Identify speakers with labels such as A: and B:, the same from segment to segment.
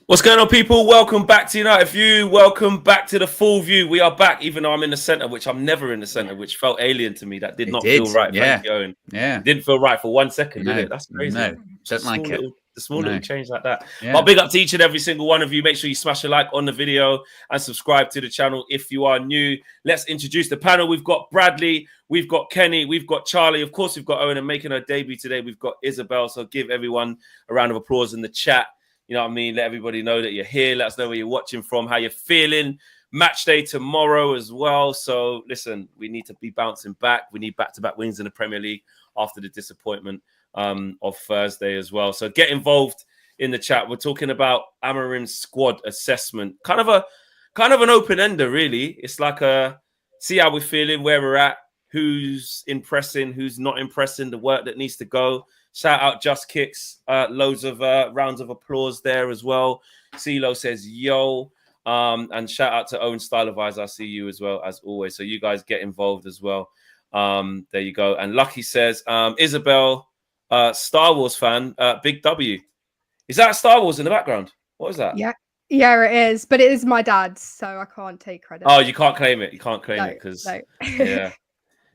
A: What's going on, people? Welcome back to United View. Welcome back to the full view. We are back, even though I'm in the centre, which I'm never in the centre, which felt alien to me. That did not feel right.
B: Yeah.
A: Thank you, Owen.
B: Yeah.
A: It didn't feel right for 1 second,
B: No,
A: did it? That's crazy.
B: No, don't like it.
A: The small little change like that.
B: Yeah.
A: But big up to each and every single one of you. Make sure you smash a like on the video and subscribe to the channel if you are new. Let's introduce the panel. We've got Bradley, we've got Kenny, we've got Charlie. Of course, we've got Owen, and making her debut today, we've got Isabel. So give everyone a round of applause in the chat. You know what I mean? Let everybody know that you're here. Let us know where you're watching from, how you're feeling. Match day tomorrow as well. So listen, we need to be bouncing back. We need back-to-back wins in the Premier League after the disappointment of Thursday as well. So get involved in the chat. We're talking about Amorim's squad assessment. Kind of an open-ender, really. It's like see how we're feeling, where we're at, who's impressing, who's not impressing, the work that needs to go. Shout out Just Kicks. Loads of rounds of applause there as well. CeeLo says, yo. And shout out to Owen Stylevizer. I see you as well, as always. So you guys get involved as well. There you go. And Lucky says, Isabel, Star Wars fan, Big W. Is that Star Wars in the background? What is that?
C: Yeah, it is. But it is my dad's, so I can't take credit.
A: Oh, you can't claim it. You can't claim it because yeah.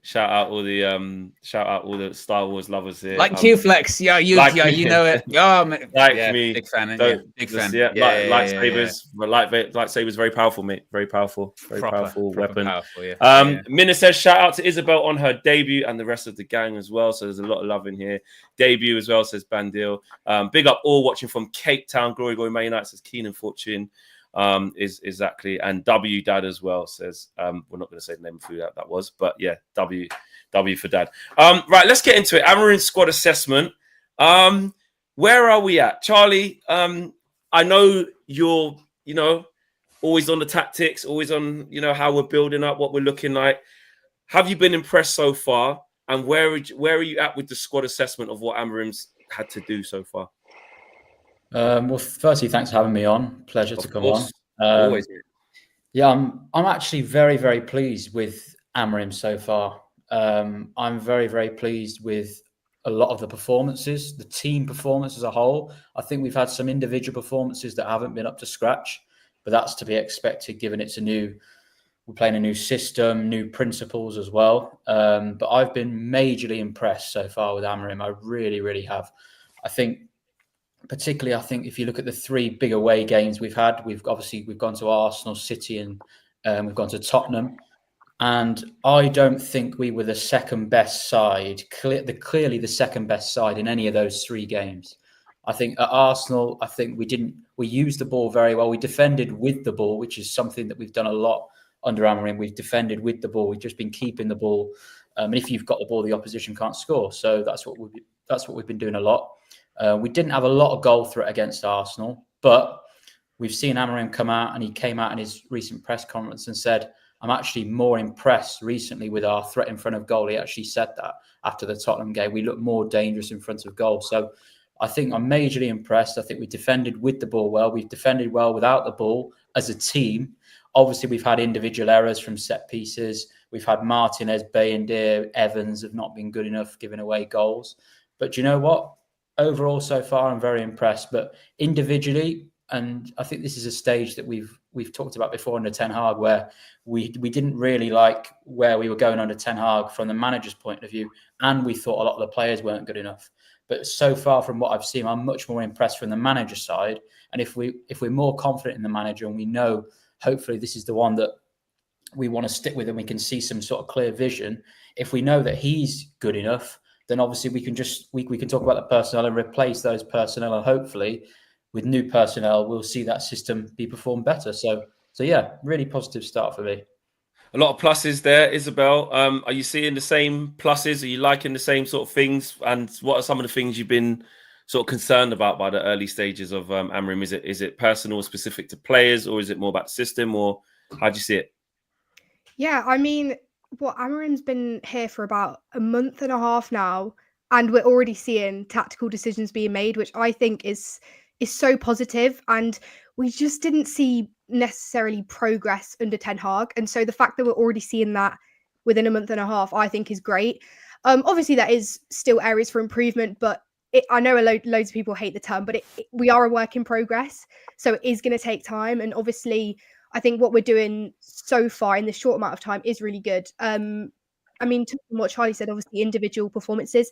A: Shout out all the Star Wars lovers here.
B: Like Q-Flex, you know it. Oh, man.
A: Me,
B: big fan. Big fan.
A: Lightsabers, lightsabers, very powerful, mate. Very powerful, powerful weapon.
B: Powerful,
A: Minna says shout out to Isabel on her debut and the rest of the gang as well. So there's a lot of love in here. Debut as well, says Bandil. Big up all watching from Cape Town. Glory Man United, says Keenan Fortune. Is exactly, and W Dad as well says we're not going to say the name of who that was, but yeah, W for Dad. Right, let's get into it. Amorim squad assessment. Where are we at, Charlie? I know you're always on the tactics, always on how we're building up, what we're looking like. Have you been impressed so far, and where are you at with the squad assessment of what Amorim's had to do so far?
D: Well, firstly, thanks for having me on. Pleasure to come on.
A: Always.
D: Yeah, I'm actually very, very pleased with Amorim so far. I'm very, very pleased with a lot of the performances, the team performance as a whole. I think we've had some individual performances that haven't been up to scratch, but that's to be expected given we're playing a new system, new principles as well. But I've been majorly impressed so far with Amorim. I really, really have. Particularly, I think if you look at the three big away games we've had, we've gone to Arsenal, City, and we've gone to Tottenham. And I don't think we were the second best side, clearly the second best side in any of those three games. I think at Arsenal, we used the ball very well. We defended with the ball, which is something that we've done a lot under Amorim. We've defended with the ball. We've just been keeping the ball. And if you've got the ball, the opposition can't score. So that's what we've been doing a lot. We didn't have a lot of goal threat against Arsenal, but we've seen Amorim come out, and he came out in his recent press conference and said, I'm actually more impressed recently with our threat in front of goal. He actually said that after the Tottenham game. We look more dangerous in front of goal. So I think I'm majorly impressed. I think we defended with the ball well. We've defended well without the ball as a team. Obviously, we've had individual errors from set pieces. We've had Martinez, Bayindir, Evans have not been good enough giving away goals. But you know what? Overall, so far, I'm very impressed. But individually, and I think this is a stage that we've talked about before under Ten Hag, where we didn't really like where we were going under Ten Hag from the manager's point of view, and we thought a lot of the players weren't good enough. But so far, from what I've seen, I'm much more impressed from the manager side. And if we're more confident in the manager, and we know hopefully this is the one that we want to stick with, and we can see some sort of clear vision. If we know that he's good enough, then obviously we can talk about the personnel and replace those personnel, and hopefully with new personnel, we'll see that system be performed better. So yeah, really positive start for me.
A: A lot of pluses there, Isabel. Are you seeing the same pluses? Are you liking the same sort of things? And what are some of the things you've been sort of concerned about by the early stages of Amorim? Is it personal, specific to players, or is it more about the system, or how do you see it?
C: Yeah, I mean, Amorim's been here for about a month and a half now, and we're already seeing tactical decisions being made, which I think is so positive. And we just didn't see necessarily progress under Ten Hag. And so the fact that we're already seeing that within a month and a half, I think is great. Obviously, there is still areas for improvement, but I know loads of people hate the term, but we are a work in progress. So it is going to take time. And obviously, I think what we're doing so far in this short amount of time is really good. I mean, to what Charlie said, obviously individual performances.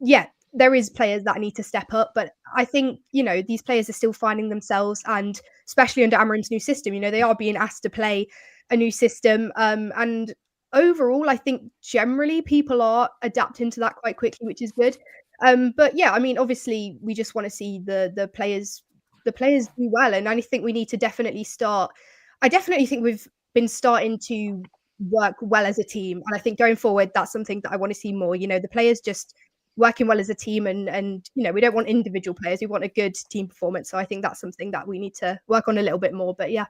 C: Yeah, there is players that need to step up, but I think, these players are still finding themselves, and especially under Amorim's new system, they are being asked to play a new system. And overall, I think generally people are adapting to that quite quickly, which is good. But yeah, I mean, obviously we just want to see the players do well. And I think we need to definitely start. I definitely think we've been starting to work well as a team. And I think going forward, that's something that I want to see more. The players just working well as a team, and we don't want individual players. We want a good team performance. So I think that's something that we need to work on a little bit more. But yeah.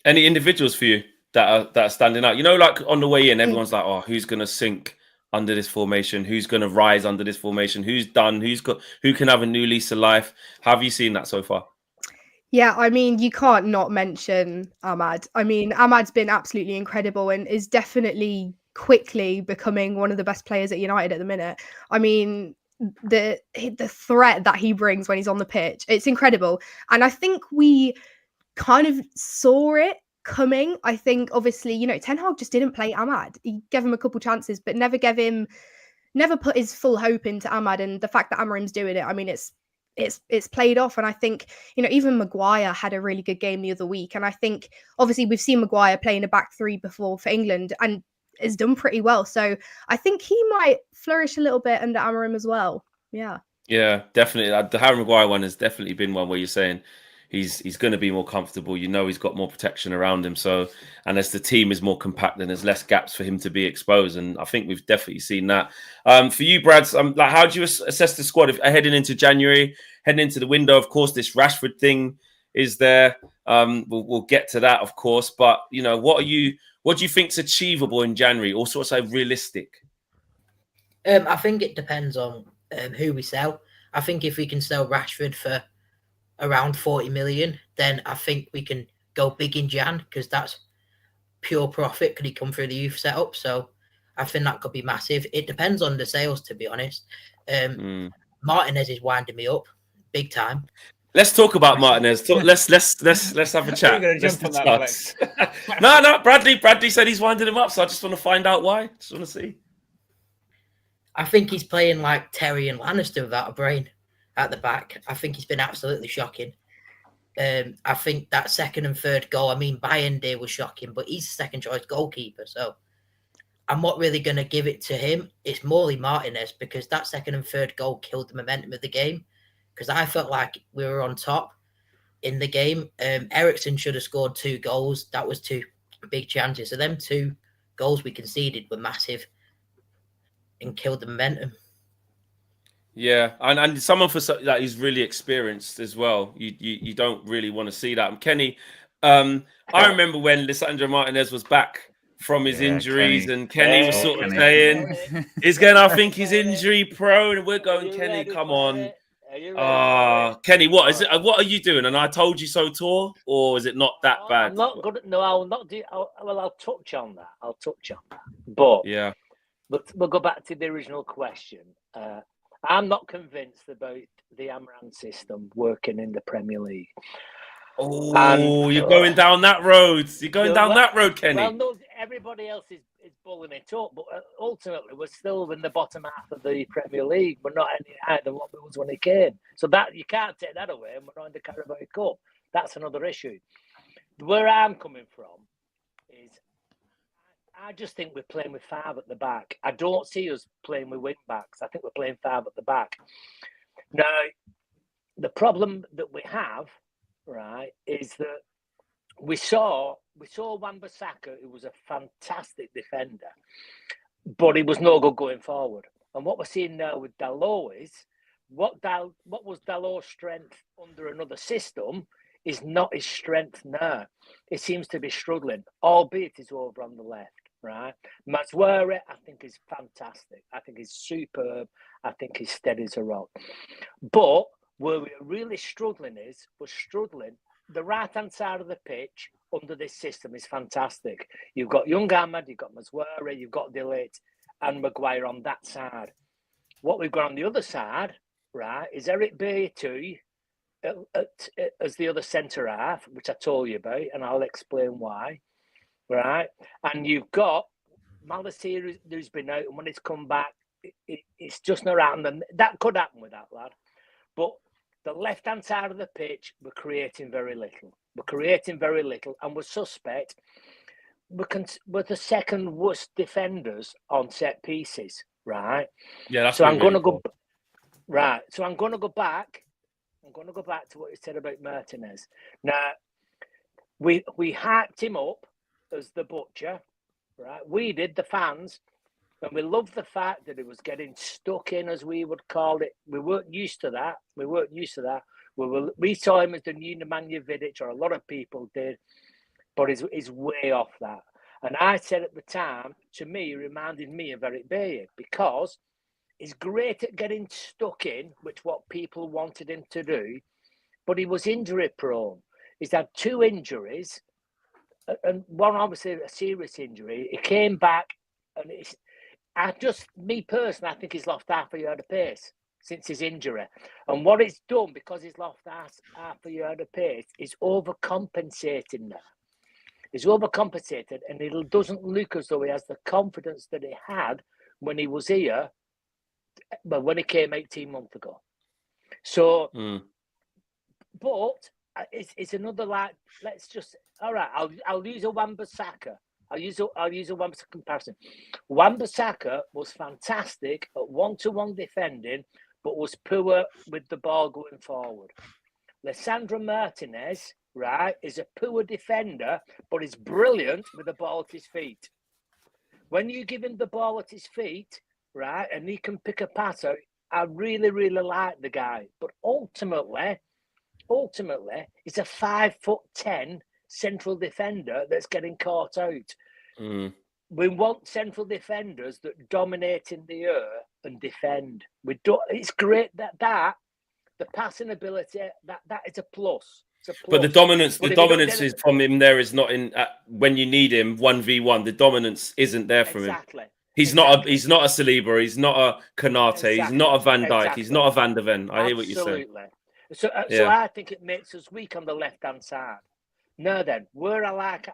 A: Any individuals for you that are standing out? Like on the way in, everyone's like, oh, who's gonna sink under this formation? Who's gonna rise under this formation? Who's done? Who can have a new lease of life? How have you seen that so far?
C: Yeah, I mean, you can't not mention Ahmad. I mean, Ahmad's been absolutely incredible and is definitely quickly becoming one of the best players at United at the minute. I mean, the threat that he brings when he's on the pitch, it's incredible. And I think we kind of saw it coming. I think obviously, Ten Hag just didn't play Ahmad. He gave him a couple chances, but never put his full hope into Ahmad. And the fact that Amorim's doing it, I mean, it's played off. And I think, even Maguire had a really good game the other week. And I think obviously we've seen Maguire play in a back three before for England and has done pretty well. So I think he might flourish a little bit under Amorim as well. Yeah.
A: Yeah, definitely. The Harry Maguire one has definitely been one where you're saying he's going to be more comfortable. He's got more protection around him. So, and as the team is more compact, then there's less gaps for him to be exposed. And I think we've definitely seen that. For you, Brad, like, how do you assess the squad heading into January, heading into the window? Of course, this Rashford thing is there. We'll get to that, of course. But what do you think's achievable in January? Or sort of say realistic?
E: I think it depends on who we sell. I think if we can sell Rashford for around 40 million, then I think we can go big in Jan, because that's pure profit. Could he come through the youth setup? So I think that could be massive. It depends on the sales, to be honest. Martinez is winding me up big time.
A: Let's talk about Martinez. Let's have a chat. No, Bradley said he's winding him up, so I just want to find out why. Just want to see.
E: I think he's playing like Terry and Lannister without a brain at the back. I think he's been absolutely shocking. I think that second and third goal, I mean, Bayern Day was shocking, but he's a second choice goalkeeper. So I'm not really going to give it to him. It's Morley Martinez, because that second and third goal killed the momentum of the game, because I felt like we were on top in the game. Eriksen should have scored 2 goals. That was 2 big chances. So them 2 goals we conceded were massive and killed the momentum.
A: Yeah, and someone that he's really experienced as well. You don't really want to see that. And Kenny, I remember when Lisandro Martinez was back from his injuries, and Kenny was sort of saying I think he's injury prone, and we're going, Kenny, come on. Kenny, what is it? What are you doing? And I told you so tour, or is it not that bad?
F: I'm not good. No, I'll not do. I'll touch on that. But yeah, but we'll go back to the original question. I'm not convinced about the Amorim system working in the Premier League.
A: Oh, you're going down that road. You're going down that road, Kenny.
F: Well, no, everybody else is bullying it up, but ultimately we're still in the bottom half of the Premier League. We're not any higher than what we was when he came. So that you can't take that away, and we're not in the Carabao Cup. That's another issue. Where I'm coming from is I just think we're playing with 5 at the back. I don't see us playing with wing backs. I think we're playing 5 at the back. Now, the problem that we have, right, is that we saw Wan-Bissaka, who was a fantastic defender, but he was no good going forward. And what we're seeing now with Dalot is what was Dalot's strength under another system is not his strength now. It seems to be struggling, albeit he's over on the left. Right, Mazwere, I think, is fantastic. I think he's superb. I think he's steady as a rock. But where we're really struggling is the right-hand side of the pitch under this system is fantastic. You've got young Ahmad, you've got Mazwere, you've got Delete and Maguire on that side. What we've got on the other side, right, is Eric Bailly too, as the other centre half, which I told you about, and I'll explain why, right? And you've got Malassia who's been out, and when it's come back, it's just not happened. And that could happen with that lad. But the left-hand side of the pitch, we're creating very little. And we're suspect. We're the second worst defenders on set pieces, right?
A: Yeah, that's
F: so I'm going to
A: cool.
F: go right. So I'm going to go back. I'm going to go back to what you said about Martinez. Now, we hyped him up as the butcher, right? We did, the fans, and we loved the fact that it was getting stuck in, as we would call it. We weren't used to that. We saw him as the new Nemanja Vidic, or a lot of people did, but he's way off that. And I said at the time, to me, he reminded me of Eric Bailly, because he's great at getting stuck in, which what people wanted him to do, but he was injury prone. He's had 2 injuries, and one obviously a serious injury. He came back, and me personally, I think he's lost half a yard of pace since his injury. And what it's done, because he's lost half a yard of pace, is overcompensating now. He's overcompensated, and it doesn't look as though he has the confidence that he had when he was here, but when he came 18 months ago. So, but it's another, like, let's just, all right, I'll use a Wan-Bissaka. I'll use a Wan-Bissaka comparison. Wan-Bissaka was fantastic at 1-to-1 defending, but was poor with the ball going forward. Lisandro Martinez, right, is a poor defender, but is brilliant with the ball at his feet. When you give him the ball at his feet, right, and he can pick a pass out, I really, really like the guy. But ultimately, he's a 5'10" central defender that's getting caught out. We want central defenders that dominate in the air and defend. It's great that the passing ability, that is a plus.
A: But the dominance is from him there is not in when you need him 1v1. The dominance isn't there from him. He's not a Saliba. He's not a Konate. He's not a Van Dijk. He's not a Van der Ven. I hear what you're saying.
F: So I think it makes us weak on the left-hand side. Now then, where I like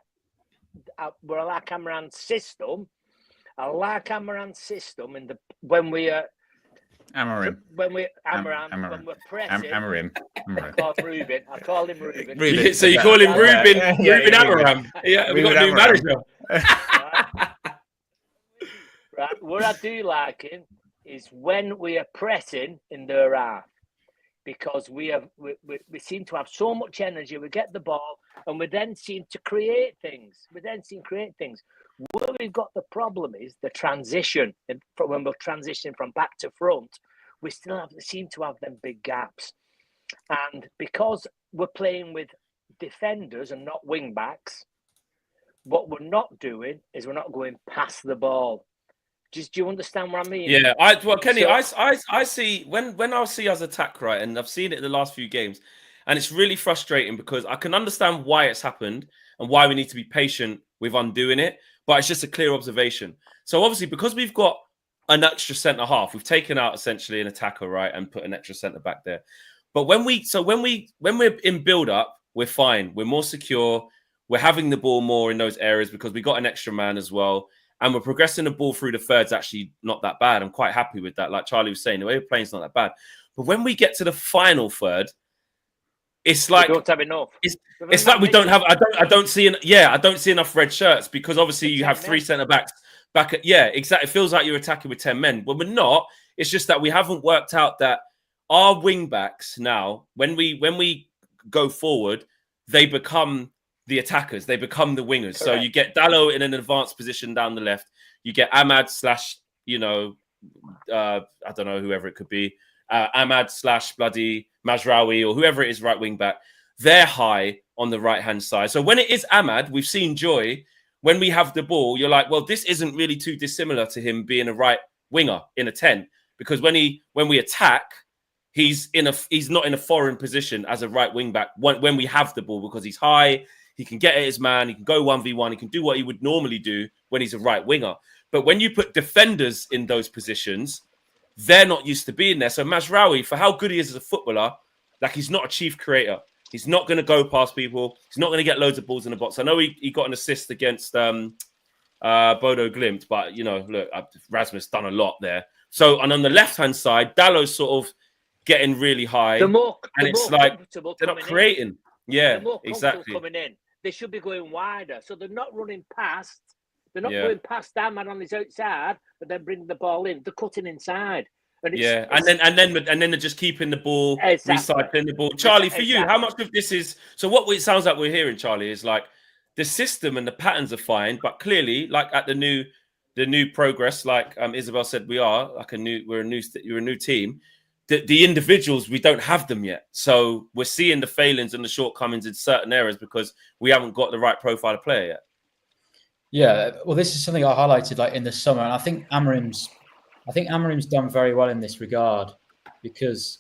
F: Amorim's system. I like Amorim's system when we're pressing.
B: Amorim.
F: I call him Ruben.
A: So you call him Ruben Amorim? Yeah, we got a new manager.
F: Right. What I do like him is when we are pressing in their half, because we seem to have so much energy. We get the ball, and we then seem to create things. Where we've got the problem is the transition. When we're transitioning from back to front, we still seem to have them big gaps. And because we're playing with defenders and not wing backs, what we're not doing is we're not going past the ball. Do you understand what I mean?
A: Yeah, Kenny, I see when I see us attack, right, and I've seen it in the last few games, and it's really frustrating because I can understand why it's happened and why we need to be patient with undoing it, but it's just a clear observation. So obviously, because we've got an extra centre half, we've taken out essentially an attacker, right, and put an extra centre back there. But when we're in build up, we're fine. We're more secure. We're having the ball more in those areas because we got an extra man as well. And we're progressing the ball through the thirds actually not that bad. I'm quite happy with that. Like Charlie was saying, the way we're playing is not that bad. But when we get to the final third, it's like
F: we don't have enough.
A: It's like we don't have. I don't see enough red shirts because obviously you have 3 centre backs back at exactly. It feels like you're attacking with 10 men, but we're not. It's just that we haven't worked out that our wing backs now, when we go forward, they become the attackers, they become the wingers. Correct. So you get Dalot in an advanced position down the left. You get Ahmad / I don't know, whoever it could be. Ahmad / bloody Mazraoui or whoever it is, right wing back. They're high on the right-hand side. So when it is Ahmad, we've seen Joy. When we have the ball, you're like, well, this isn't really too dissimilar to him being a right winger in a 10. Because when we attack, he's not in a foreign position as a right wing back when we have the ball because he's high. He can get at his man. He can go 1v1. He can do what he would normally do when he's a right winger. But when you put defenders in those positions, they're not used to being there. So Mazraoui, for how good he is as a footballer, like he's not a chief creator. He's not going to go past people. He's not going to get loads of balls in the box. I know he got an assist against Bodo Glimt, but, you know, look, Rasmus done a lot there. So, and on the left-hand side, Dallow's sort of getting really high. And it's like, they're not creating. Yeah, exactly.
F: Coming in, they should be going wider. So they're not running past. They're not going past that man on his outside, but then bringing the ball in. They're cutting inside. And
A: and then they're just keeping the ball, recycling the ball. Charlie, for you, how much of this is so? What it sounds like we're hearing, Charlie, is like the system and the patterns are fine, but clearly, like at the new progress, like Isabel said, we're a new team. The individuals, we don't have them yet, so we're seeing the failings and the shortcomings in certain areas because we haven't got the right profile of player yet.
D: Yeah, well, this is something I highlighted like in the summer, and I think Amorim's done very well in this regard, because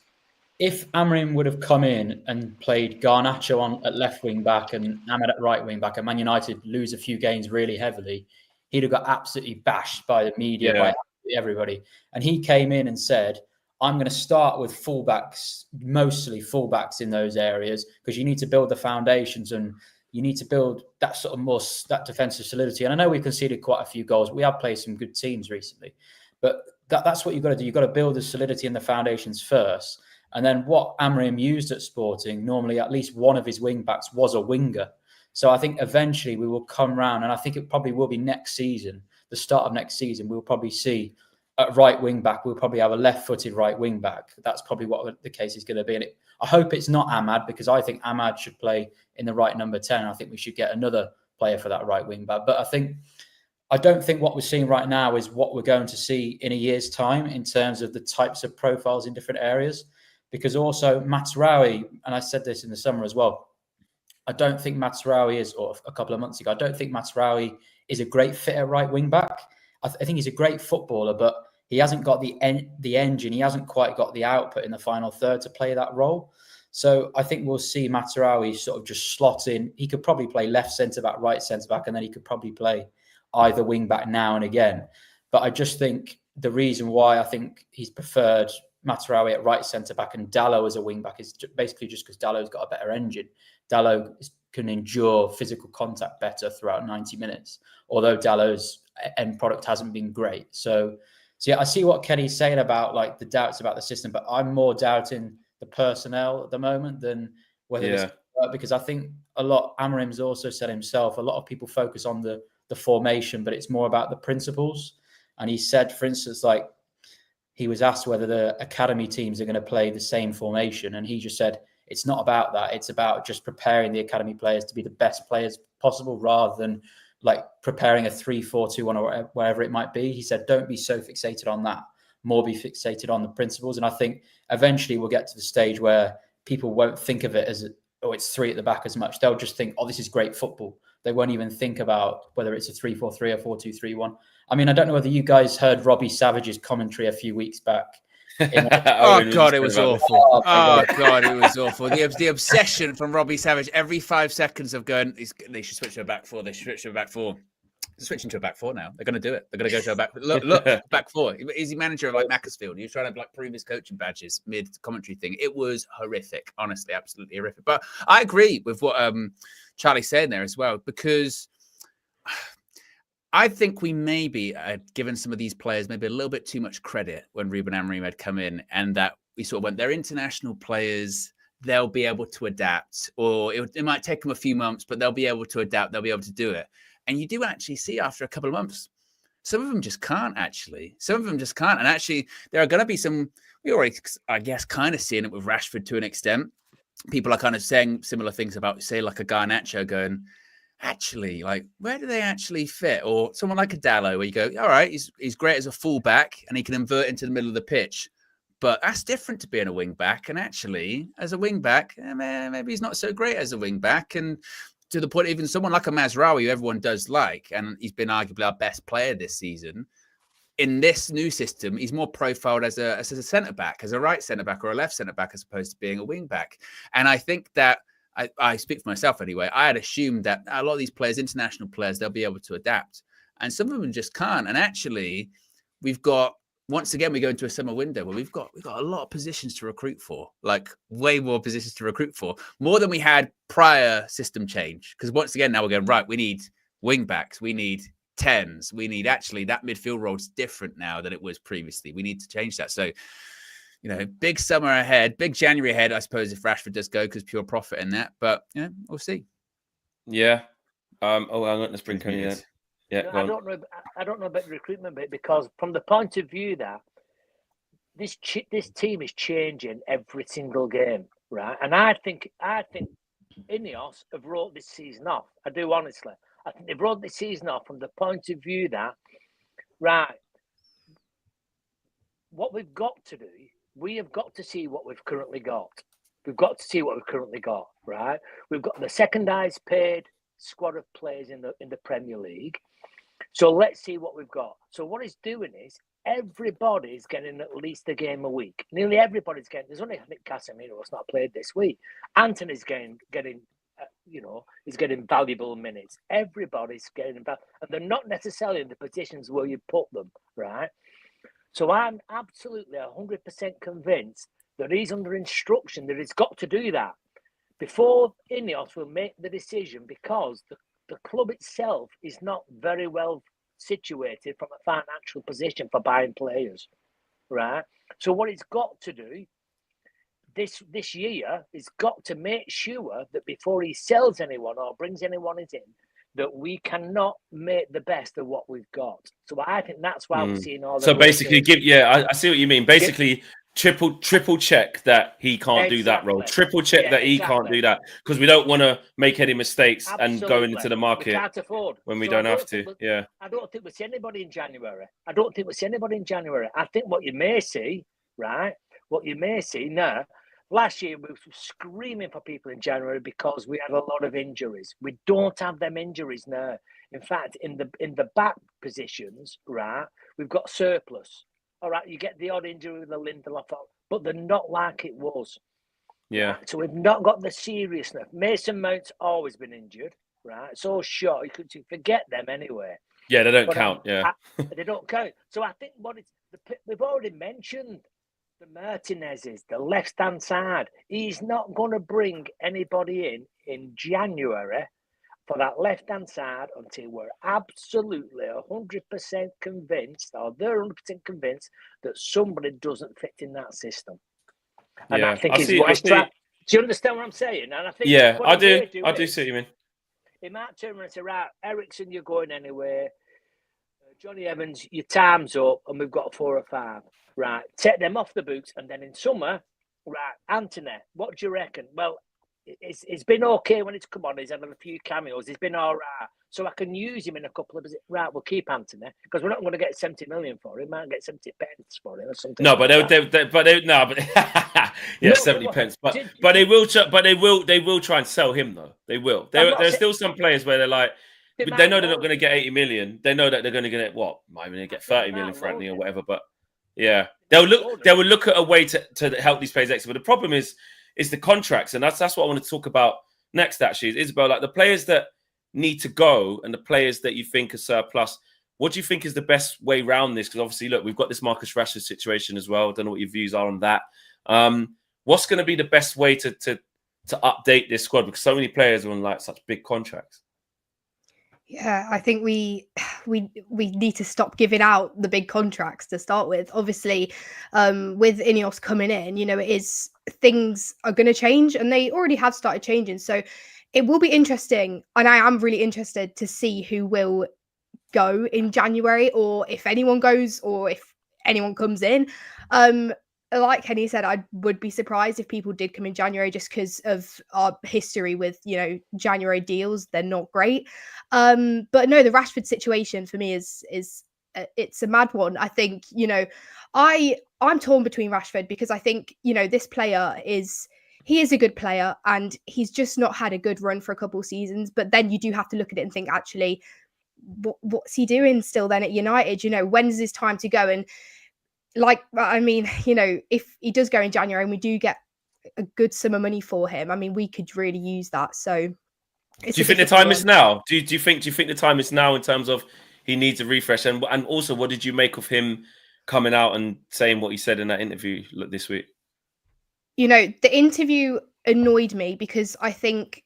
D: if Amorim would have come in and played Garnacho at left wing back and Ahmed at right wing back, and Man United lose a few games really heavily, he'd have got absolutely bashed by the media, by everybody. And he came in and said, I'm going to start with fullbacks, mostly fullbacks in those areas, because you need to build the foundations and you need to build that sort of that defensive solidity. And I know we've conceded quite a few goals. We have played some good teams recently, but that's what you've got to do. You've got to build the solidity and the foundations first. And then what Amorim used at Sporting, normally at least one of his wing backs was a winger. So I think eventually we will come round, and I think it probably will be next season, the start of next season, we'll probably see at right wing back, we'll probably have a left-footed right wing back. That's probably what the case is going to be. And I hope it's not Ahmad, because I think Ahmad should play in the right number 10. I think we should get another player for that right wing back. But I don't think what we're seeing right now is what we're going to see in a year's time in terms of the types of profiles in different areas. Because also Mazraoui, and I said this in the summer as well, I don't think Mazraoui is, or a couple of months ago, I don't think Mazraoui is a great fit at right wing back. I think he's a great footballer, but he hasn't got the engine. He hasn't quite got the output in the final third to play that role. So I think we'll see Mazraoui sort of just slot in. He could probably play left centre-back, right centre-back, and then he could probably play either wing-back now and again. But I just think the reason why I think he's preferred Mazraoui at right centre-back and Dalot as a wing-back is basically just because Dallow's got a better engine. Dalot can endure physical contact better throughout 90 minutes, although Dallow's end product hasn't been great. So yeah, I see what Kenny's saying about like the doubts about the system, but I'm more doubting the personnel at the moment than whether this because I think Amorim's also said himself, a lot of people focus on the formation, but it's more about the principles. And he said, for instance, like he was asked whether the academy teams are going to play the same formation, and he just said it's not about that. It's about just preparing the academy players to be the best players possible, rather than like preparing a 3-4-2-1 or whatever it might be. He said, don't be so fixated on that, more be fixated on the principles. And I think eventually we'll get to the stage where people won't think of it as, it's three at the back as much. They'll just think, this is great football. They won't even think about whether it's a 3-4-3 or 4-2-3-1. I mean, I don't know whether you guys heard Robbie Savage's commentary a few weeks back.
B: God, it was awful. God, it was awful. The obsession from Robbie Savage every 5 seconds of going, they should switch to a back four. They should switch to a back four. They're switching to a back four now. They're going to do it. They're going to go to a back. Look, back four. Is he manager of like Macclesfield? He was trying to like prove his coaching badges mid commentary thing. It was horrific, honestly, absolutely horrific. But I agree with what Charlie's saying there as well, because I think we maybe had given some of these players maybe a little bit too much credit when Ruben Amorim had come in, and that we sort of went, they're international players, they'll be able to adapt, or it might take them a few months, but they'll be able to adapt, they'll be able to do it. And you do actually see after a couple of months, some of them just can't actually. Some of them just can't. And actually, there are going to be some, we already, I guess, kind of seeing it with Rashford to an extent. People are kind of saying similar things about, say, like a Garnacho going, actually, like, where do they actually fit? Or someone like a Dalot, where you go, all right, he's great as a fullback and he can invert into the middle of the pitch. But that's different to being a wing back. And actually, as a wing back, maybe he's not so great as a wing back. And to the point, even someone like a Mazraoui, who everyone does like, and he's been arguably our best player this season, in this new system, he's more profiled as a centre-back, as a right centre-back or a left centre-back, as opposed to being a wing-back. And I think that, I speak for myself anyway, I had assumed that a lot of these players, international players, they'll be able to adapt. And some of them just can't. And actually, we've got once again, we go into a summer window where we've got a lot of positions to recruit for, like way more positions to recruit for, more than we had prior system change. Because once again, now we're going, right, we need wing backs, we need 10s, we need actually that midfield role is different now than it was previously. We need to change that. So, you know, big summer ahead, big January ahead, I suppose, if Rashford does go, because pure profit in that. But, you know, we'll see.
A: Yeah. Hang on, let's bring Kenny in. Yeah,
F: I don't know about the recruitment bit, because from the point of view that this team is changing every single game, right? And I think Ineos have wrote this season off. I do, honestly. I think they've wrote this season off from the point of view that, right, what we've got to do, we have got to see what we've currently got. We've got to see what we've currently got, right? We've got the second highest paid squad of players in the Premier League. So let's see what we've got. So what he's doing is everybody's getting at least a game a week. Nearly everybody's getting. There's only, I think, Casemiro's not played this week. Anthony's getting he's getting valuable minutes. Everybody's getting and they're not necessarily in the positions where you put them, right? So I'm absolutely 100% convinced that he's under instruction that he's got to do that before Ineos will make the decision, because the club itself is not very well situated from a financial position for buying players, right? So what he's got to do this year is got to make sure that before he sells anyone or brings anyone in, that we cannot make the best of what we've got. So I think that's why we're seeing all.
A: So basically, I see what you mean. Basically, triple check that he can't do that role. Triple check that he can't do that, because we don't want to make any mistakes and go into the market we
F: can't afford
A: when we don't have to.
F: I don't think we'll see anybody in January. I think what you may see, right? What you may see now. Last year, we were screaming for people in January because we had a lot of injuries. We don't have them injuries now. In fact, in the back positions, right, we've got surplus. All right, you get the odd injury with the Lindelof, but they're not like it was.
A: Yeah.
F: So we've not got the seriousness. Mason Mount's always been injured, right? So sure, you could forget them anyway.
A: Yeah, they don't count.
F: They don't count. So I think we've already mentioned the Martinez's, the left-hand side. He's not going to bring anybody in January for that left-hand side until we're absolutely 100% convinced, or they're 100% convinced, that somebody doesn't fit in that system. And I think he's trying. Do you understand what I'm saying? And I think
A: I do. I do see what you mean.
F: He might turn around and say, right, Ericsson, you're going anywhere. Johnny Evans, your time's up, and we've got 4 or 5. Right, take them off the books, and then in summer, right, Anthony, what do you reckon? Well, it's been okay when it's come on. He's had a few cameos. He's been all right. So I can use him in a couple of... Right, we'll keep Anthony, because we're not going to get 70 million for him. Might get 70 pence for him or something.
A: No, but yeah, 70 pence. But they will try and sell him though. They will. There's still some players where they're like, they know they're not going to get 80 million. They know that they're going to get what? Might even get 30 million for Anthony or whatever. But yeah, they will look at a way to help these players exit. But the problem is the contracts, and that's what I want to talk about next. Actually, Isabel, like the players that need to go and the players that you think are surplus. What do you think is the best way around this? Because obviously, look, we've got this Marcus Rashford situation as well. I don't know what your views are on that. What's going to be the best way to update this squad? Because so many players are on like such big contracts.
C: Yeah, I think we need to stop giving out the big contracts to start with. Obviously, with Ineos coming in, things are going to change, and they already have started changing. So it will be interesting, and I am really interested to see who will go in January, or if anyone goes, or if anyone comes in. Like Kenny said, I would be surprised if people did come in January, just because of our history with, January deals. They're not great. But no, the Rashford situation for me is it's a mad one. I think, I'm torn between Rashford, because I think, this player he is a good player, and he's just not had a good run for a couple of seasons. But then you do have to look at it and think, actually, what's he doing still then at United? When's his time to go? And if he does go in January and we do get a good sum of money for him, we could really use that. So
A: do you think the time is now? Do you think the time is now in terms of he needs a refresh? And also, what did you make of him coming out and saying what he said in that interview this week?
C: You know, the interview annoyed me because I think,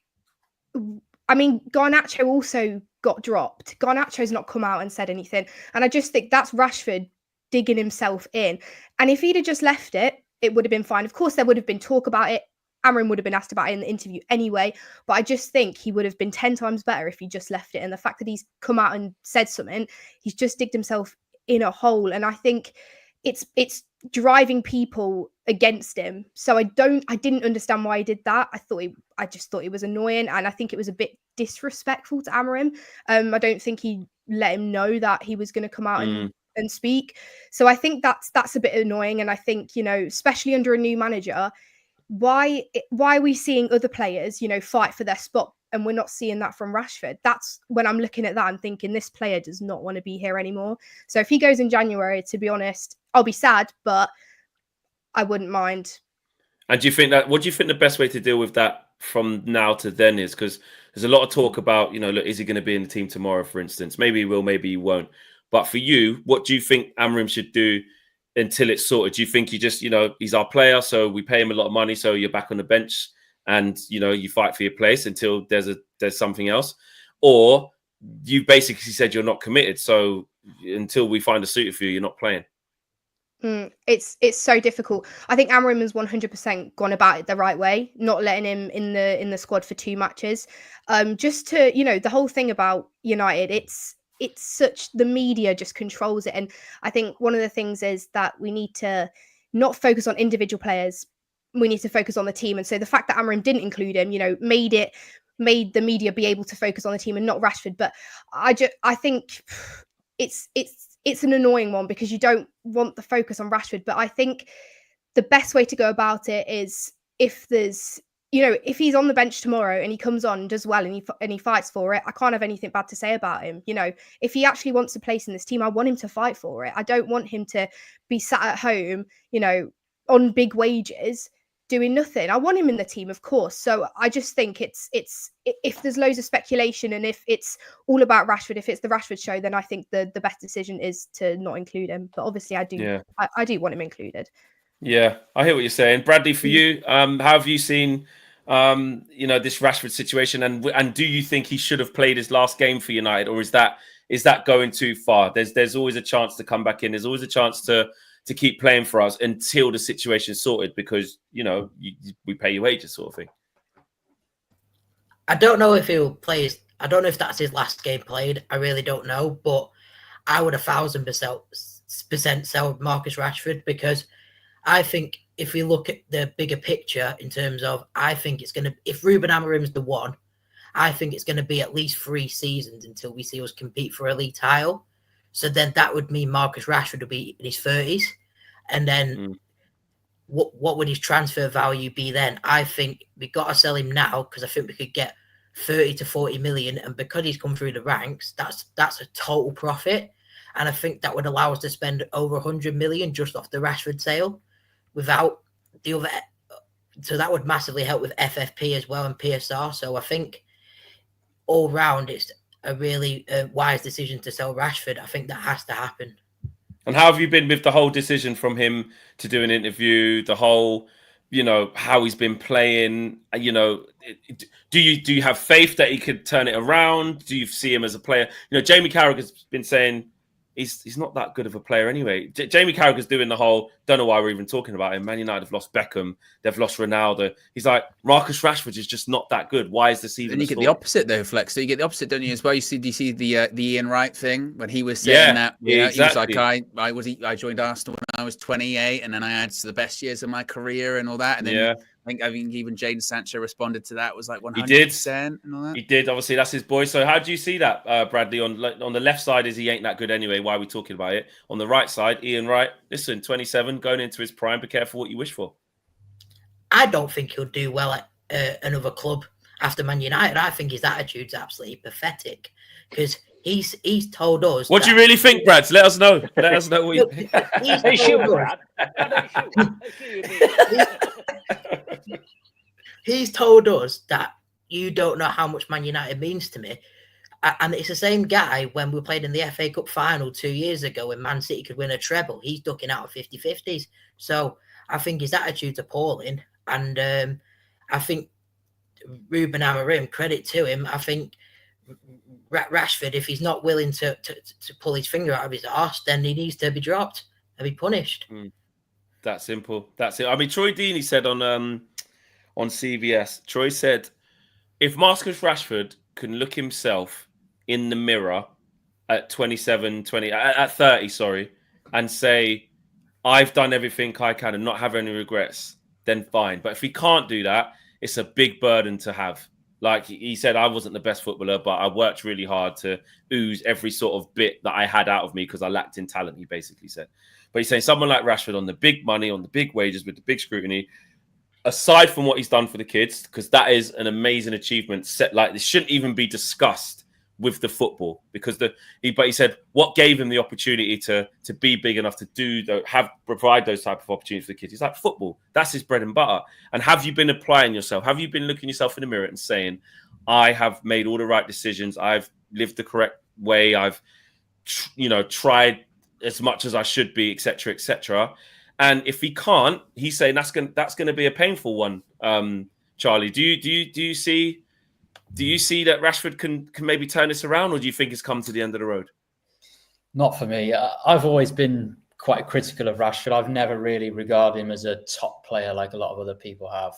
C: I mean, Garnacho also got dropped. Garnacho's not come out and said anything. And I just think that's Rashford digging himself in. And if he'd have just left it, it would have been fine. Of course, there would have been talk about it. Amorim would have been asked about it in the interview anyway. But I just think he would have been 10 times better if he just left it. And the fact that he's come out and said something, he's just digged himself in a hole. And I think it's driving people against him. So I didn't understand why he did that. I just thought it was annoying, and I think it was a bit disrespectful to Amorim. I don't think he let him know that he was going to come out and speak. So I think that's a bit annoying. And I think, you know, especially under a new manager, why are we seeing other players, you know, fight for their spot, and we're not seeing that from Rashford? That's when I'm looking at that and thinking this player does not want to be here anymore. So if he goes in January, to be honest, I'll be sad, but I wouldn't mind. And
A: what do you think the best way to deal with that from now to then is? Because there's a lot of talk about, you know, look, is he going to be in the team tomorrow, for instance? Maybe he will, maybe he won't. But for you, what do you think Amorim should do until it's sorted? Do you think he just, you know, he's our player, so we pay him a lot of money, so you're back on the bench and, you know, you fight for your place until there's something else? Or you basically said you're not committed, so until we find a suitor for you, you're not playing?
C: It's so difficult. I think Amorim has 100% gone about it the right way, not letting him in the squad for 2 matches. Just to, you know, the whole thing about United, it's such, the media just controls it. And I think one of the things is that we need to not focus on individual players. We need to focus on the team. And so the fact that Amorim didn't include him, you know, made the media be able to focus on the team and not Rashford. But I think it's an annoying one because you don't want the focus on Rashford. But I think the best way to go about it is, if there's, you know, if he's on the bench tomorrow and he comes on and does well and he fights for it, I can't have anything bad to say about him. You know, if he actually wants a place in this team, I want him to fight for it. I don't want him to be sat at home, you know, on big wages doing nothing. I want him in the team, of course. So I just think it's if there's loads of speculation and if it's all about Rashford, if it's the Rashford show, then I think the best decision is to not include him. But obviously I do want him included.
A: Yeah, I hear what you're saying. Bradley, for you, how have you seen you know, this Rashford situation, and do you think he should have played his last game for United, or is that going too far? There's always a chance to come back in. There's always a chance to keep playing for us until the situation's sorted, because, you know, we pay your wages, sort of thing.
E: I don't know if he'll play. I don't know if that's his last game played. I really don't know, but I would 1,000% sell Marcus Rashford, because I think if we look at the bigger picture in terms of, I think it's going to, if Ruben Amorim's the one, I think it's going to be at least 3 seasons until we see us compete for a league title. So then that would mean Marcus Rashford would be in his 30s. And then what would his transfer value be then? I think we got to sell him now, because I think we could get 30 to 40 million. And because he's come through the ranks, that's a total profit. And I think that would allow us to spend over 100 million just off the Rashford sale without the other. So that would massively help with FFP as well and PSR. So I think all round, it's a really wise decision to sell Rashford. I think that has to happen.
A: And how have you been with the whole decision from him to do an interview, the whole, you know, how he's been playing? You know, do you have faith that he could turn it around? Do you see him as a player? You know, Jamie Carragher's been saying he's not that good of a player anyway. Jamie Carragher's doing the whole, don't know why we're even talking about him. Man United have lost Beckham. They've lost Ronaldo. He's like, Marcus Rashford is just not that good. Why is this even?
B: And you get the opposite though, Flex. So you get the opposite, don't you, as well? Do you see the Ian Wright thing when he was saying that? Yeah, exactly. He was like, I joined Arsenal when I was 28, and then I had the best years of my career and all that. And then I think even Jadon Sancho responded to that, was like 100% and all that.
A: He did. Obviously, that's his boy. So how do you see that, Bradley? On the left side, is he ain't that good anyway? Why are we talking about it? On the right side, Ian Wright, listen, 27, going into his prime. Be careful what you wish for.
E: I don't think he'll do well at another club after Man United. I think his attitude's absolutely pathetic, because he's told us.
A: What do you really think, Brad? Let us know. Let us know what you think.
E: He's told us that you don't know how much Man United means to me. And it's the same guy when we played in the FA Cup final 2 years ago when Man City could win a treble. He's ducking out of 50-50s. So I think his attitude's appalling. And I think Ruben Amorim, credit to him, I think Rashford, if he's not willing to pull his finger out of his arse, then he needs to be dropped and be punished.
A: That simple. That's it. I mean, Troy Deeney said on CBS, Troy said, if Marcus Rashford can look himself in the mirror at 30, and say, I've done everything I can and not have any regrets, then fine. But if he can't do that, it's a big burden to have. Like he said, I wasn't the best footballer, but I worked really hard to ooze every sort of bit that I had out of me because I lacked in talent, he basically said. But he's saying someone like Rashford on the big money, on the big wages, with the big scrutiny, aside from what he's done for the kids, because that is an amazing achievement. This shouldn't even be discussed with the football, because he said what gave him the opportunity to be big enough to provide those type of opportunities for the kids. He's like, football, that's his bread and butter. And have you been applying yourself? Have you been looking yourself in the mirror and saying, I have made all the right decisions, I've lived the correct way, I've tried as much as I should be, etc., etc. And if he can't, he's saying that's going to be a painful one. Charlie, do you see that Rashford can maybe turn this around, or do you think it's come to the end of the road?
D: Not for me. I've always been quite critical of Rashford. I've never really regarded him as a top player like a lot of other people have.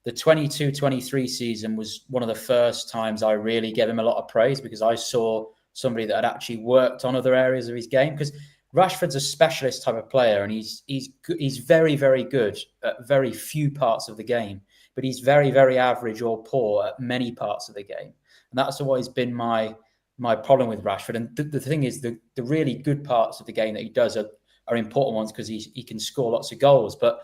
D: The 22-23 season was one of the first times I really gave him a lot of praise, because I saw somebody that had actually worked on other areas of his game. Because Rashford's a specialist type of player, and he's very, very good at very few parts of the game, but he's very, very average or poor at many parts of the game. And that's always been my problem with Rashford. And the thing is, the really good parts of the game that he does are important ones, because he can score lots of goals. But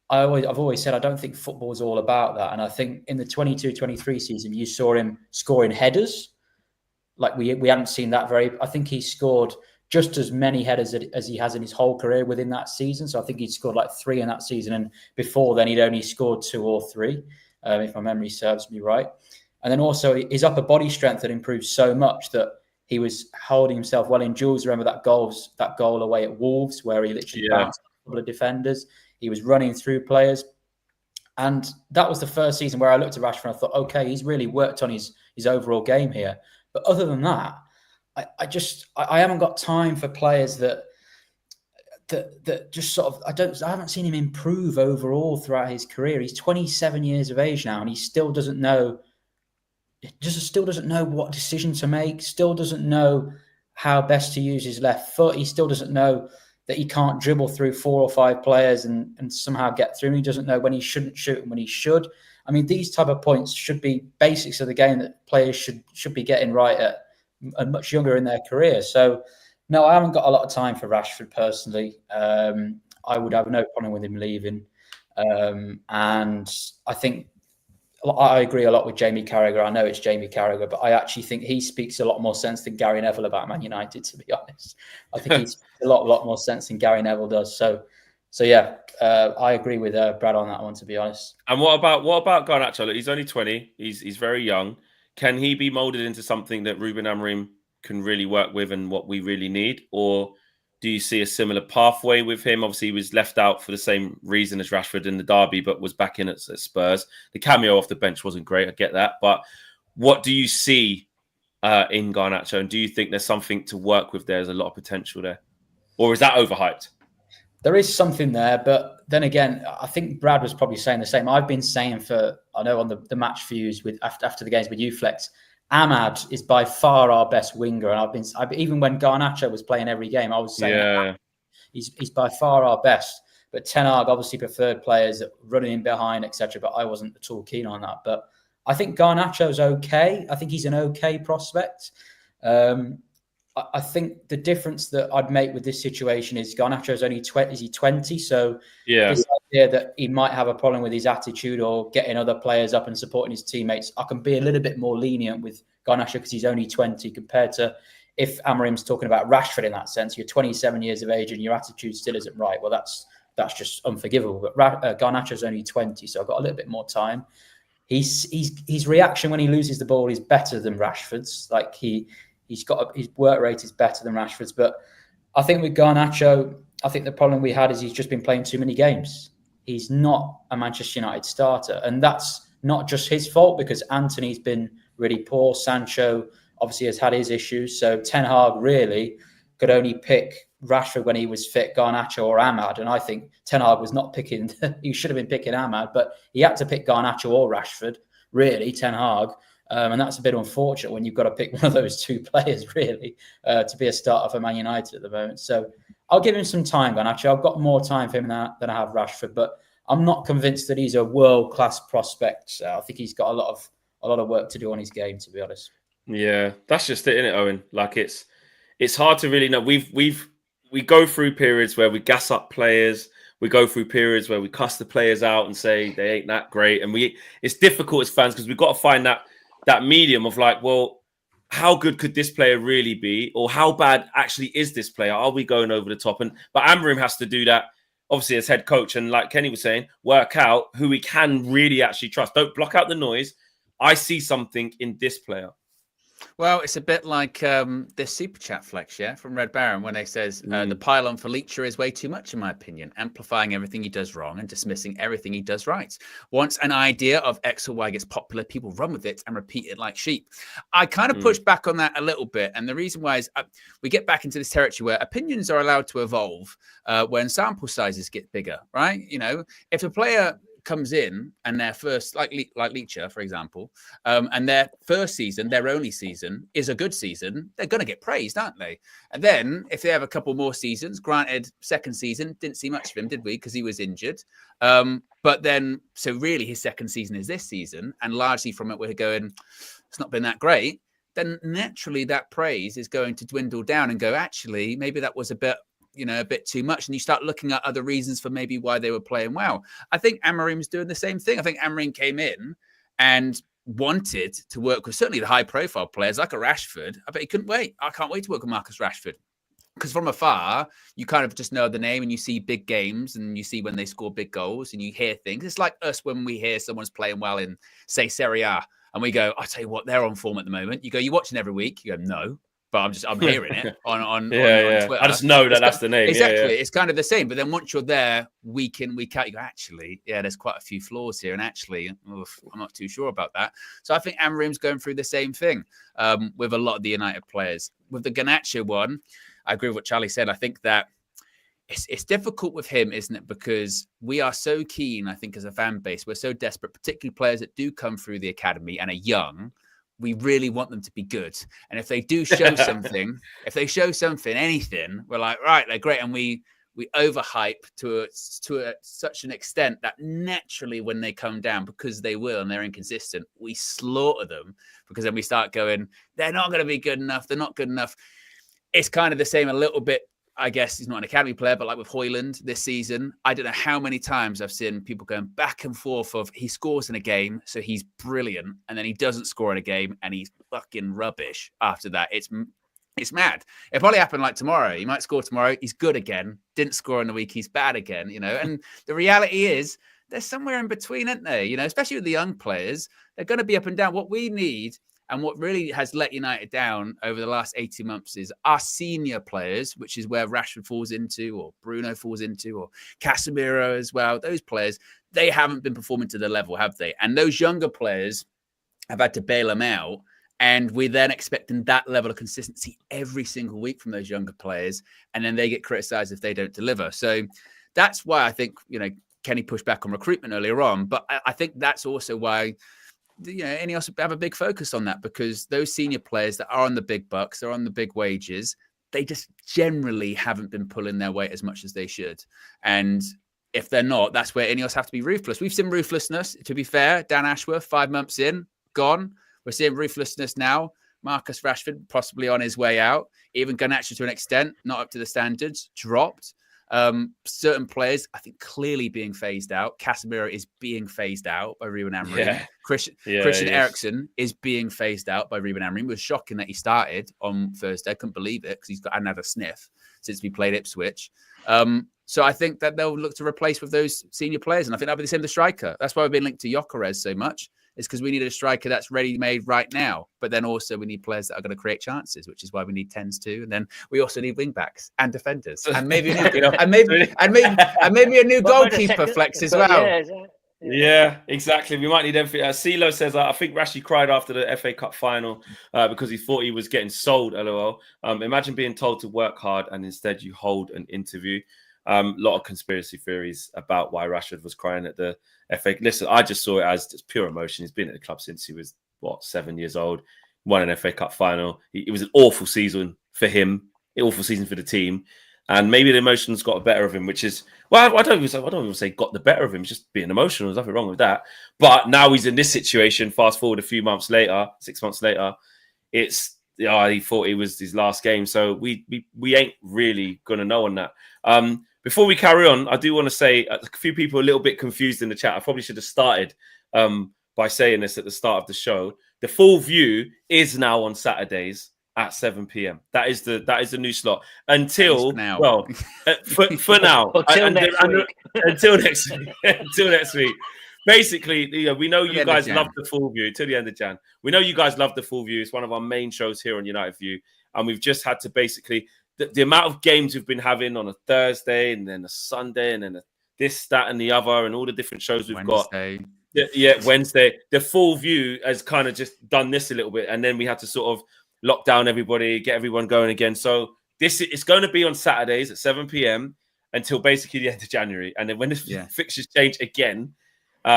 D: I've always said I don't think football is all about that. And I think in the 22-23 season, you saw him scoring headers. Like we hadn't seen that I think he scored just as many headers as he has in his whole career within that season. So I think he'd scored like 3 in that season. And before then, he'd only scored 2 or 3, if my memory serves me right. And then also his upper body strength had improved so much that he was holding himself well in duels. Remember that goal away at Wolves, where he literally bounced a couple of defenders. He was running through players. And that was the first season where I looked at Rashford and I thought, okay, he's really worked on his overall game here. But other than that, I haven't got time for players that just sort of, I haven't seen him improve overall throughout his career. He's 27 years of age now, and he still doesn't know what decision to make, still doesn't know how best to use his left foot. He still doesn't know that he can't dribble through 4 or 5 players and somehow get through. He doesn't know when he shouldn't shoot and when he should. I mean, these type of points should be basics of the game that players should be getting right at much younger in their career. So, no, I haven't got a lot of time for Rashford personally. I would have no problem with him leaving. And I think I agree a lot with Jamie Carragher. I know it's Jamie Carragher, but I actually think he speaks a lot more sense than Gary Neville about Man United, to be honest. I think he speaks a lot more sense than Gary Neville does. So yeah, I agree with Brad on that one, to be honest.
A: And what about Garnacho? He's only 20. He's very young. Can he be molded into something that Ruben Amorim can really work with and what we really need? Or do you see a similar pathway with him? Obviously, he was left out for the same reason as Rashford in the derby, but was back in at Spurs. The cameo off the bench wasn't great. I get that. But what do you see in Garnacho? And do you think there's something to work with there? There's a lot of potential there. Or is that overhyped?
D: There is something there. But then again, I think Brad was probably saying the same. I've been saying I know on the match views after the games with you, Flex, Ahmad is by far our best winger, and even when Garnacho was playing every game, I was saying he's by far our best. But Ten Hag obviously preferred players that running in behind, etc. But I wasn't at all keen on that. But I think Garnacho's okay. I think he's an okay prospect. I think the difference that I'd make with this situation is Garnacho's only 20. Is he 20? So this idea that he might have a problem with his attitude or getting other players up and supporting his teammates, I can be a little bit more lenient with Garnacho because he's only 20 compared to if Amorim's talking about Rashford in that sense. You're 27 years of age and your attitude still isn't right. Well, that's just unforgivable. But Garnacho's only 20, so I've got a little bit more time. his reaction when he loses the ball is better than Rashford's. Like his work rate is better than Rashford's. But I think with Garnacho, I think the problem we had is he's just been playing too many games. He's not a Manchester United starter, and that's not just his fault because Antony's been really poor. Sancho obviously has had his issues. So Ten Hag really could only pick Rashford when he was fit, Garnacho or Ahmad. And I think Ten Hag was not picking, he should have been picking Ahmad, but he had to pick Garnacho or Rashford, really, Ten Hag. And that's a bit unfortunate when you've got to pick one of those two players, really, to be a starter for Man United at the moment. So I'll give him some time, Garnacho. I've got more time for him than I have Rashford, but I'm not convinced that he's a world-class prospect. I think he's got a lot of work to do on his game, to be honest.
A: Yeah, that's just it, isn't it, Owen? Like it's hard to really know. We go through periods where we gas up players. We go through periods where we cuss the players out and say they ain't that great. And it's difficult as fans because we've got to find that medium of like, well, how good could this player really be? Or how bad actually is this player? Are we going over the top? But Amorim has to do that, obviously, as head coach. And like Kenny was saying, work out who we can really actually trust. Don't block out the noise. I see something in this player.
B: Well, it's a bit like this super chat flex, yeah, from Red Baron when they says the pylon for Leacher is way too much, in my opinion, amplifying everything he does wrong and dismissing everything he does right. Once an idea of X or Y gets popular, people run with it and repeat it like sheep. I kind of push back on that a little bit, and the reason why is we get back into this territory where opinions are allowed to evolve when sample sizes get bigger, right? You know, if a player comes in and their first, like Leacher, for example, and their first season, their only season is a good season, they're going to get praised, aren't they? And then if they have a couple more seasons, granted, second season, didn't see much of him, did we? Because he was injured. But then, so really his second season is this season, and largely from it, we're going, it's not been that great. Then naturally that praise is going to dwindle down and go, actually, maybe that was a bit too much. And you start looking at other reasons for maybe why they were playing well. I think Amorim's doing the same thing. I think Amorim came in and wanted to work with certainly the high profile players like a Rashford. I bet he couldn't wait. I can't wait to work with Marcus Rashford. Because from afar, you kind of just know the name and you see big games and you see when they score big goals and you hear things. It's like us when we hear someone's playing well in, say, Serie A. And we go, I'll tell you what, they're on form at the moment. You go, you watching every week? You go, no. But I'm hearing it on Twitter.
A: I just know that's the name.
B: Exactly.
A: Yeah.
B: It's kind of the same. But then once you're there week in, week out, you go, actually, yeah, there's quite a few flaws here. And actually, I'm not too sure about that. So I think Amorim's going through the same thing with a lot of the United players. With the Garnacho one, I agree with what Charlie said. I think that it's difficult with him, isn't it? Because we are so keen, I think, as a fan base, we're so desperate, particularly players that do come through the academy and are young. We really want them to be good. And if they do show something, anything, we're like, right, they're great. And we overhype to such an extent that naturally when they come down, because they will and they're inconsistent, we slaughter them because then we start going, they're not going to be good enough. They're not good enough. It's kind of the same a little bit. I guess he's not an academy player, but like with Højlund this season, I don't know how many times I've seen people going back and forth of he scores in a game, so he's brilliant, and then he doesn't score in a game, and he's fucking rubbish after that. It's mad. It probably happened like tomorrow. He might score tomorrow. He's good again. Didn't score in the week. He's bad again, you know. And the reality is they're somewhere in between, aren't they? You know, especially with the young players, they're going to be up and down. What we need and what really has let United down over the last 18 months is our senior players, which is where Rashford falls into, or Bruno falls into, or Casemiro as well. Those players, they haven't been performing to the level, have they? And those younger players have had to bail them out. And we're then expecting that level of consistency every single week from those younger players. And then they get criticized if they don't deliver. So that's why I think, you know, Kenny pushed back on recruitment earlier on. But I think that's also why, you know, Ineos have a big focus on that, because those senior players that are on the big bucks, they're on the big wages, they just generally haven't been pulling their weight as much as they should. And if they're not, that's where Ineos have to be ruthless. We've seen ruthlessness, to be fair. Dan Ashworth, 5 months in, gone. We're seeing ruthlessness now. Marcus Rashford possibly on his way out. Even Garnacho to an extent, not up to the standards, dropped. Certain players, I think, clearly being phased out. Casemiro is being phased out by Ruben Amorim.
A: Yeah.
B: Christian Eriksen is being phased out by Ruben Amorim. It was shocking that he started on Thursday. I couldn't believe it because he's got another sniff since we played Ipswich. So I think that they'll look to replace with those senior players. And I think that'll be the same with the striker. That's why we've been linked to Gyökeres so much. is because we need a striker that's ready-made right now. But then also we need players that are going to create chances, which is why we need 10s too. And then we also need wing-backs and defenders, and maybe a new, and maybe a new goalkeeper flex as well.
A: Yeah, exactly. We might need everything. CeeLo says, I think Rashi cried after the FA Cup final because he thought he was getting sold, LOL. Imagine being told to work hard and instead you hold an interview. A lot of conspiracy theories about why Rashford was crying at the FA. Listen, I just saw it as just pure emotion. He's been at the club since he was, 7 years old, won an FA Cup final. It was an awful season for him, an awful season for the team. And maybe the emotions got the better of him, which is, well, I don't even say got the better of him, just being emotional. There's nothing wrong with that. But now he's in this situation, fast forward a few months later, 6 months later, it's, he thought it was his last game. So we ain't really going to know on that. Before we carry on, I do want to say a few people are a little bit confused in the chat. I probably should have started by saying this at the start of the show. The full view is now on Saturdays at 7 p.m. That is the new slot until now. Well, for now
F: until next week.
A: Until next week. Basically, we know you guys love the full view till the end of Jan. We know you guys love the full view. It's one of our main shows here on United View, and we've just had to basically the amount of games we've been having on a Thursday and then a Sunday and then this, that, and the other, and all the different shows we've got. Wednesday. The full view has kind of just done this a little bit, and then we had to sort of lock down everybody, get everyone going again. So it's going to be on Saturdays at 7 p.m. until basically the end of January. And then when the fixtures change again,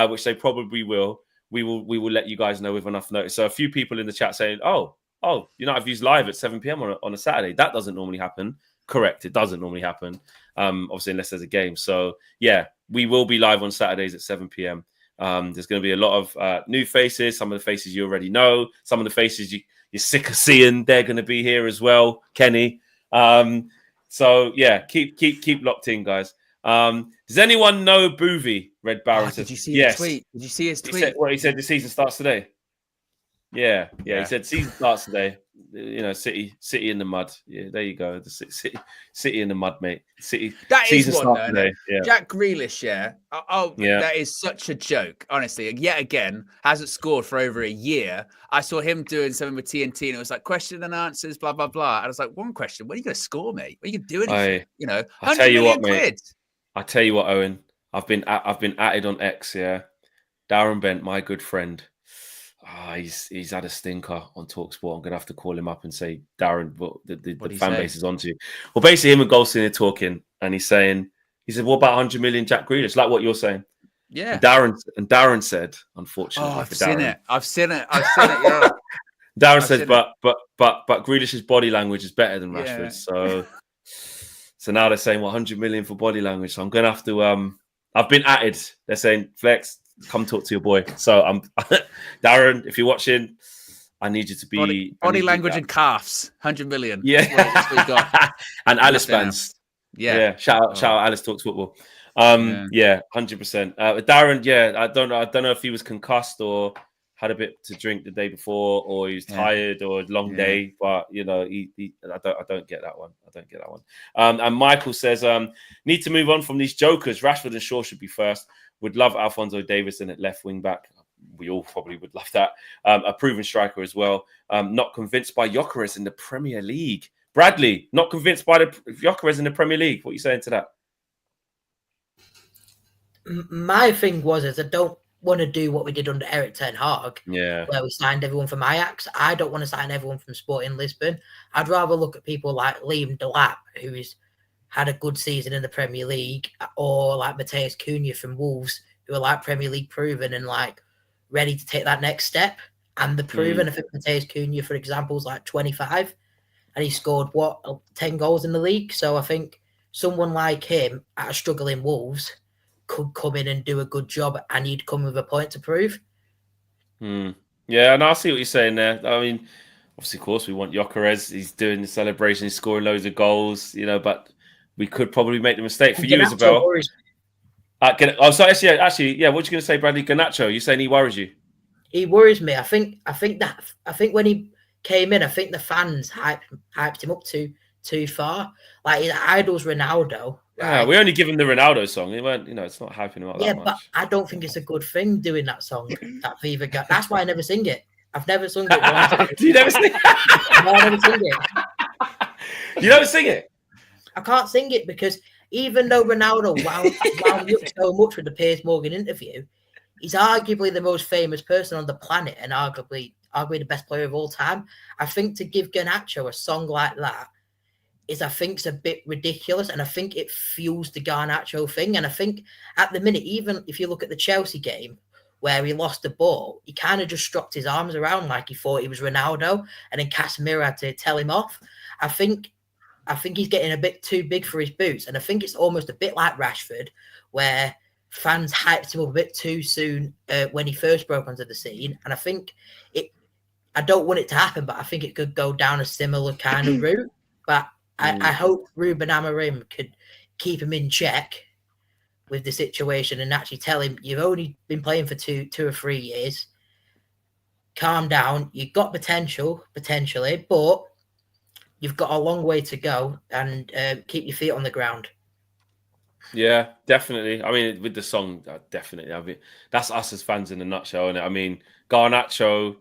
A: which they probably will, we will let you guys know with enough notice. So a few people in the chat saying, oh, United View's live at 7 p.m. on a Saturday. That doesn't normally happen. Correct. It doesn't normally happen, obviously, unless there's a game. So, yeah, we will be live on Saturdays at 7 p.m. There's going to be a lot of new faces. Some of the faces you already know. Some of the faces you're sick of seeing, they're going to be here as well, Kenny. So yeah, keep locked in, guys. Does anyone know Boovy? Red Baron says,
B: did you see his tweet? Did you see his tweet?
A: He said the season starts today. Yeah. He said season starts today. City in the mud. Yeah, there you go. The city in the mud, mate. City.
B: That
A: season
B: is
A: starts today. Yeah.
B: Jack Grealish. Yeah. That is such a joke. Honestly, yet again, hasn't scored for over a year. I saw him doing something with TNT, and it was like question and answers, blah blah blah. And I was like, one question: when are you going to score, mate? When are you going to do anything?
A: I tell you what, mate. I tell you what, Owen. I've been atted on X. Yeah, Darren Bent, my good friend. He's had a stinker on TalkSport. I'm gonna have to call him up and say, Darren, the fan base is onto you. Well, basically, him and Goldstein are talking, and he said, "What about 100 million Jack Grealish?" Like what you're saying.
B: Yeah.
A: And Darren said, unfortunately,
B: I've seen it. Yeah.
A: Darren said, but Grealish's body language is better than Rashford's. Yeah. So now they're saying 100 million for body language. So I'm gonna have to. I've been atted. They're saying, Flex, come talk to your boy. So I'm Darren, if you're watching, I need you to be
B: body language and calves. 100 million.
A: Yeah,
B: that's what we got.
A: And Alice fans. Yeah. Shout out Alice Talks Football. 100%. Darren, I don't know if he was concussed or had a bit to drink the day before, or he was tired, or a long day. But I don't get that one. And Michael says, need to move on from these jokers. Rashford and Shaw should be first. Would love Alphonso Davies at left wing back. We all probably would love that. A proven striker as well. Not convinced by Gyökeres in the Premier League. Bradley, not convinced by the Gyökeres in the Premier League. What are you saying to that?
E: My thing is I don't want to do what we did under Eric Ten Hag, where we signed everyone from Ajax. I don't want to sign everyone from Sporting Lisbon. I'd rather look at people like Liam Delap, who's had a good season in the Premier League, or like Matheus Cunha from Wolves, who are like Premier League proven and like ready to take that next step. And the proven, I think Matheus Cunha, for example, is like 25, and he scored 10 goals in the league. So I think someone like him at a struggling Wolves could come in and do a good job, and he'd come with a point to prove.
A: Yeah, and I see what you're saying there. I mean, obviously, of course, we want Gyökeres. He's doing the celebration, he's scoring loads of goals, but we could probably make the mistake for you, Isabel. Actually, what are you going to say, Bradley? Garnacho, you're saying he worries you?
E: He worries me. I think when he came in, I think the fans hyped him up too far. Like his idol's Ronaldo.
A: Yeah, we only give him the Ronaldo song. It weren't, it's not hyping him up that much.
E: But I don't think it's a good thing doing that song. That Viva guy. That's why I never sing it. I've never sung it once.
A: You never sing it?
E: No, I never sing it.
A: You don't sing it?
E: I can't sing it because even though Ronaldo wound me up so much with the Piers Morgan interview, he's arguably the most famous person on the planet and arguably the best player of all time. I think to give Garnacho a song like that is, I think, it's a bit ridiculous, and I think it fuels the Garnacho thing. And I think at the minute, even if you look at the Chelsea game where he lost the ball, he kind of just struck his arms around like he thought he was Ronaldo, and then Casemiro had to tell him off. I think he's getting a bit too big for his boots, and I think it's almost a bit like Rashford, where fans hyped him up a bit too soon when he first broke onto the scene. And I think I don't want it to happen, but I think it could go down a similar kind of route. But I hope Ruben Amorim could keep him in check with the situation and actually tell him, you've only been playing for two or 3 years. Calm down. You've got potentially, but you've got a long way to go, and keep your feet on the ground.
A: Yeah, definitely. I mean, with the song, definitely. I mean, that's us as fans in a nutshell, isn't it? I mean, Garnacho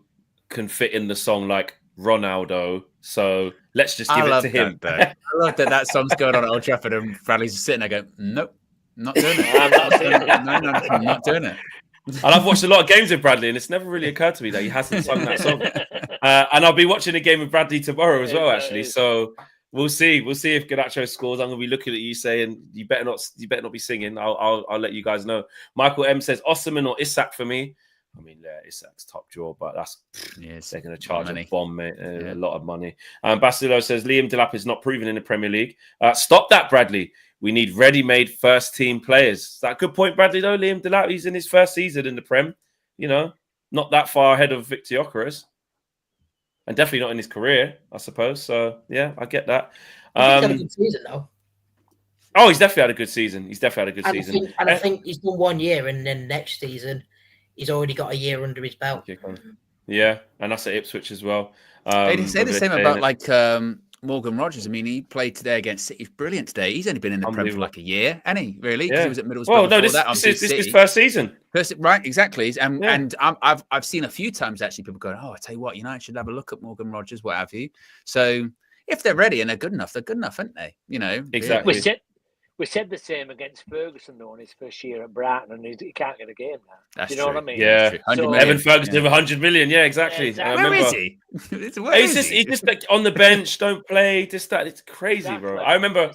A: can fit in the song like Ronaldo, so let's just give it to him.
B: I love that song's going on at Old Trafford and Bradley's just sitting there going, nope, not doing it. No, I'm not doing it.
A: And I've watched a lot of games with Bradley, and it's never really occurred to me that he hasn't sung that song. And I'll be watching a game with Bradley tomorrow as well, actually. So we'll see. We'll see if Garnacho scores. I'm going to be looking at you saying, you better not be singing. I'll let you guys know. Michael M says, Osimhen or Isak for me. I mean, yeah, Isak's top draw, but they're going to charge a bomb, mate. A lot of money. Basilo says, Liam Delap is not proven in the Premier League. Stop that, Bradley. We need ready-made first-team players. Is that a good point, Bradley, though? Liam Delap, he's in his first season in the Prem. Not that far ahead of Victor Gyökeres. And definitely not in his career, I suppose. So, yeah, I get that.
E: He's had a good season, though.
A: Oh, he's definitely had a good season.
E: I think he's done 1 year, and then next season, he's already got a year under his belt.
A: Yeah, and that's at Ipswich as well.
B: They say the same about Morgan Rogers. I mean, he played today against City. He's brilliant today. He's only been in the Prem for like a year, hasn't he? Really?
A: Yeah.
B: He was at Middlesbrough.
A: Well, no, this is his first season.
B: Right, exactly. And I've seen a few times actually people going, "Oh, I tell you what, United should have a look at Morgan Rogers, what have you." So if they're ready and they're good enough, aren't they?
A: Exactly.
B: Really.
F: We said the same against Ferguson, though, in his first year at Brighton, and he can't get a game now.
B: That's
F: know
B: true.
F: what I mean?
A: Yeah.
F: So,
A: Evan Ferguson with 100 million. Yeah, exactly.
F: exactly.
B: Where is he?
A: He's just like on the bench, don't play, this, that. It's crazy, bro. I remember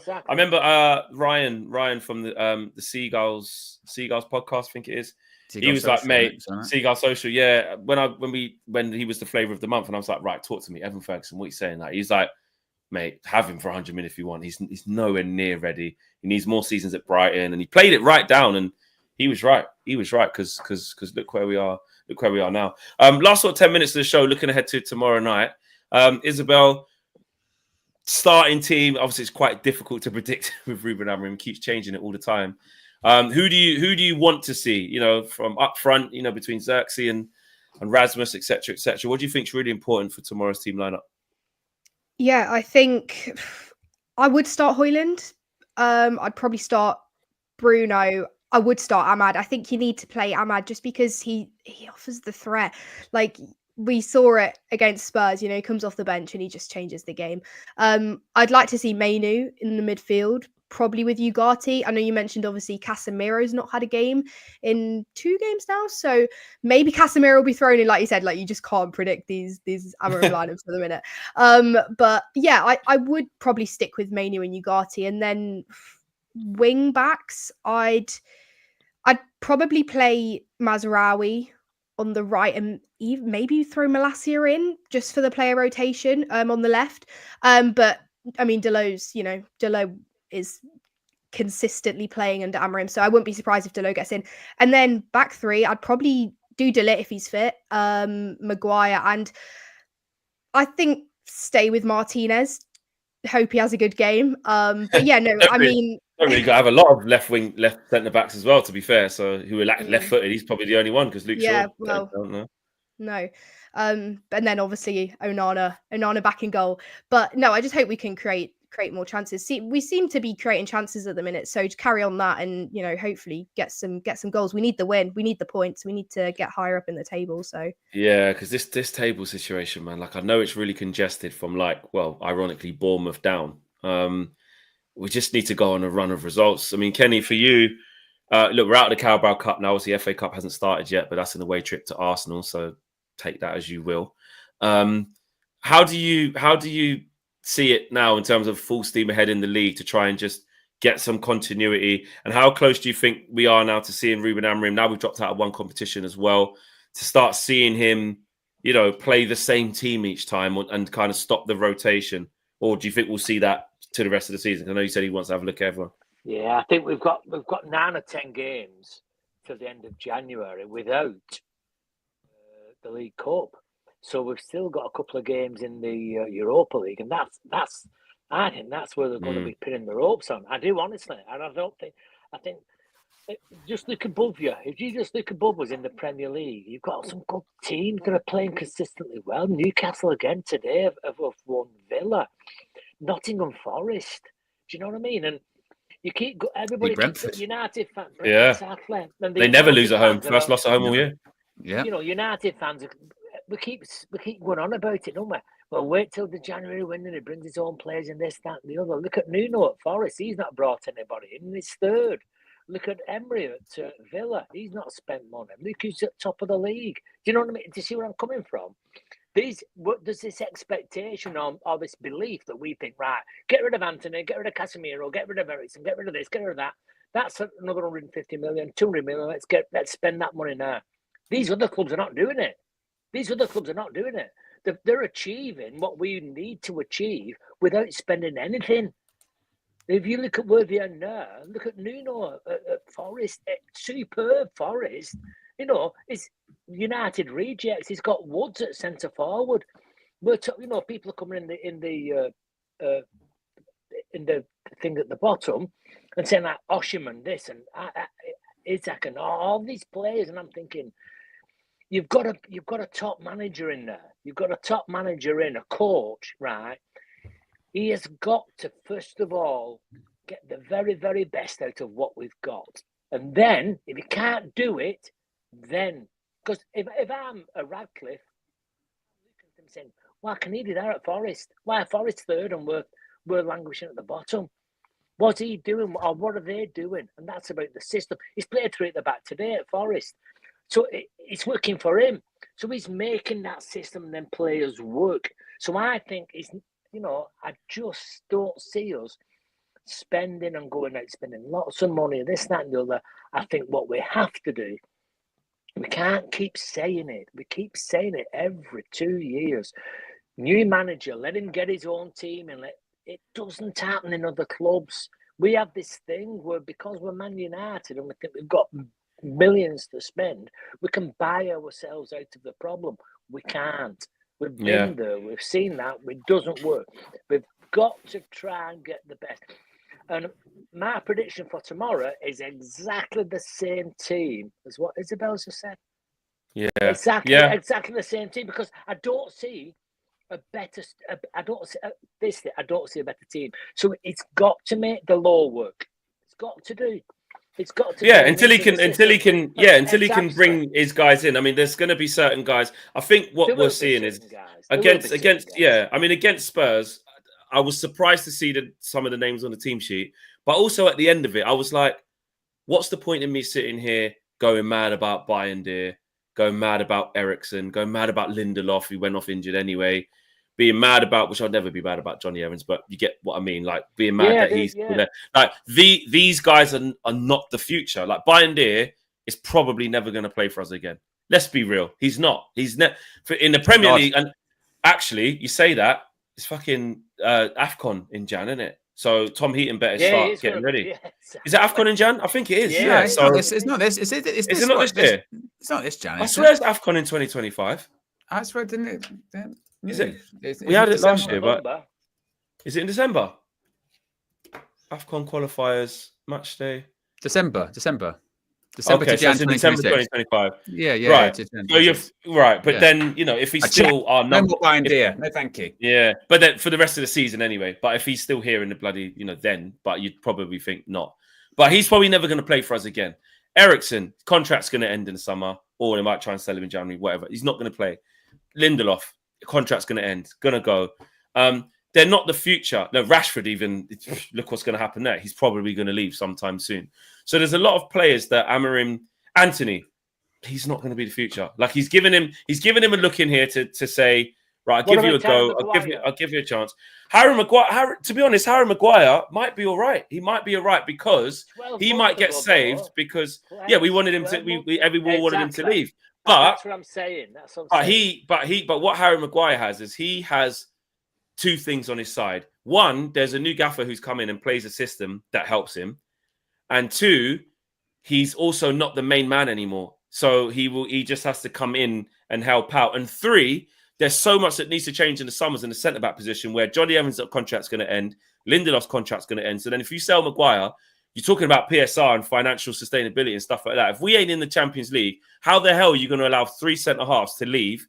A: Ryan from the Seagulls podcast, I think it is. He was like, mate, Seagull Social, yeah. When he was the flavour of the month, and I was like, right, talk to me, Evan Ferguson. What are you saying? That he's like, mate, have him for 100 million if you want. He's nowhere near ready. He needs more seasons at Brighton, and he played it right down. And he was right. Because look where we are. Look where we are now. Last 10 minutes of the show. Looking ahead to tomorrow night. Isabel, starting team. Obviously, it's quite difficult to predict with Ruben Amorim. Keeps changing it all the time. Who do you want to see? From up front. Between Xerxes and Rasmus, etc., etc. What do you think is really important for tomorrow's team lineup?
C: Yeah, I think I would start Højlund. I'd probably start Bruno. I would start Ahmad. I think you need to play Ahmad just because he offers the threat. Like we saw it against Spurs, he comes off the bench and he just changes the game. I'd like to see Mainu in the midfield, probably with Ugarte. I know you mentioned obviously Casemiro's not had a game in 2 games now, so maybe Casemiro will be thrown in, like you said, like you just can't predict these Amorim lineups for the minute. But yeah, I would probably stick with Mainu and Ugarte, and then wing backs, I'd probably play Mazraoui on the right and maybe throw Malacia in just for the player rotation on the left. But I mean, Delot is consistently playing under Amorim, so I wouldn't be surprised if Delot gets in. And then back 3, I'd probably do De Ligt if he's fit, Maguire, and I think stay with Martinez. Hope he has a good game. But yeah, no, I mean,
A: don't really got to have a lot of left centre backs as well, to be fair. So who are left footed? He's probably the only one because Luke Shaw.
C: Well, don't know. No. And then obviously Onana back in goal. But no, I just hope we can create create more chances. We seem to be creating chances at the minute, so to carry on that and hopefully get some goals. We need the win, we need the points, we need to get higher up in the table. So
A: yeah, because this table situation, man, like I know it's really congested from ironically Bournemouth down. We just need to go on a run of results. I mean, Kenny, for you, look, we're out of the Carabao Cup now. Obviously, the FA Cup hasn't started yet, but that's an away trip to Arsenal, so take that as you will. How do you see it now in terms of full steam ahead in the league to try and just get some continuity? And how close do you think we are now to seeing Ruben Amorim? Now we've dropped out of one competition as well, to start seeing him, play the same team each time and kind of stop the rotation? Or do you think we'll see that to the rest of the season? I know you said he wants to have a look at everyone.
F: Yeah, I think we've got 9 or 10 games till the end of January without the League Cup. So we've still got a couple of games in the Europa League, and I think that's where they're going to be pinning the ropes on. I do, honestly, and I think just look above you. If you just look above us in the Premier League, you've got some good teams that are playing consistently well. Newcastle again today have won. Villa, Nottingham Forest. Do you know what I mean? And you keep everybody keeps United fans.
A: Yeah,
F: exactly.
A: They never lose at home. First loss at home all year.
B: Yeah,
F: United fans. We keep going on about it, don't we? Well, wait till the January window. He brings his own players in this, that, and the other. Look at Nuno at Forest. He's not brought anybody in. He's third. Look at Emery at Villa. He's not spent money. Look who's at top of the league. Do you know what I mean? Do you see where I'm coming from? There's this expectation or this belief that we think, right, get rid of Anthony, get rid of Casemiro, get rid of Eriksen, get rid of this, get rid of that. That's another 150 million, 200 million. Let's spend that money now. These other clubs are not doing it. They're achieving what we need to achieve without spending anything. If you look at where they are now, look at Nuno at Forest, superb Forest. It's United rejects. He's got Woods at centre forward. People are coming in the thing at the bottom and saying like Oshiman this and Isaac and all these players, and I'm thinking, you've got a top manager in there. You've got a top manager in, a coach, right? He has got to, first of all, get the very, very best out of what we've got. And then, if he can't do it, then... Because if I'm a Radcliffe, I'm saying, why can he do that at Forest? Why are Forest third and we're languishing at the bottom? What's he doing or what are they doing? And that's about the system. He's played three at the back today at Forest. So it's working for him. So he's making that system and then players work. So I think I just don't see us spending and going out spending lots of money, this, that, and the other. I think what we have to do, we can't keep saying it. We keep saying it every 2 years. New manager, let him get his own team and it doesn't happen in other clubs. We have this thing where because we're Man United and we think we've got millions to spend, we can buy ourselves out of the problem. We can't. We've been there. We've seen that. It doesn't work. We've got to try and get the best. And my prediction for tomorrow is exactly the same team as what Isabel's just said.
A: Yeah,
F: exactly the same team, because I don't see a better. I don't see a better team. So it's got to make the law work. It's got to do. It's got to.
A: Yeah, until he can bring his guys in. I mean, there's going to be certain guys. I think what we're seeing is against Spurs. I was surprised to see some of the names on the team sheet, but also at the end of it, I was like, what's the point in me sitting here going mad about Bayern, going mad about Eriksen, going mad about Lindelof, who went off injured anyway, being mad about, which I'll never be mad about Johnny Evans, but you get what I mean, like being mad that he's there. Like these guys are not the future. Like Bayern is probably never going to play for us again. Let's be real. He's not. He's in the Premier League. And actually, you say that, it's fucking AFCON in Jan, isn't it? So Tom Heaton better start getting ready. Yeah, exactly. Is it AFCON in Jan? I think it is.
B: Yeah. It's not this year? It's not this Jan.
A: I swear it's AFCON in 2025.
B: I swear, didn't it?
A: Is it? We had it last year, but is it in December? AFCON qualifiers match day.
B: December. December to Jan
A: so December 2025.
B: Yeah,
A: right. So you're right, but
B: Yeah.
A: then if he's still our
B: no
A: number,
B: more buying dear. No, thank you.
A: Yeah, but then for the rest of the season anyway. But if he's still here in the bloody, then, but you'd probably think not. But he's probably never going to play for us again. Ericsson, contract's going to end in the summer, or they might try and sell him in January, whatever. He's not going to play. Lindelof, contract's going to end, going to go. They're not the future. No, Rashford even, look what's going to happen there. He's probably going to leave sometime soon. So there's a lot of players that Amorim, Anthony, he's not going to be the future. Like he's given him a look in here to say, right, I'll give you a go. I'll give you a chance. Harry Maguire, to be honest, Harry Maguire might be all right. He might be all right because he might get saved because we wanted him to. Everyone wanted him to leave. But
F: that's what I'm saying. That's what I'm saying.
A: But what Harry Maguire has is he has two things on his side. One, there's a new gaffer who's come in and plays a system that helps him, and two, he's also not the main man anymore. So he just has to come in and help out. And three, there's so much that needs to change in the summers in the centre-back position where Johnny Evans' contract's going to end, Lindelof's contract's going to end. So then if you sell Maguire, you're talking about PSR and financial sustainability and stuff like that. If we ain't in the Champions League, how the hell are you going to allow 3 centre-halves to leave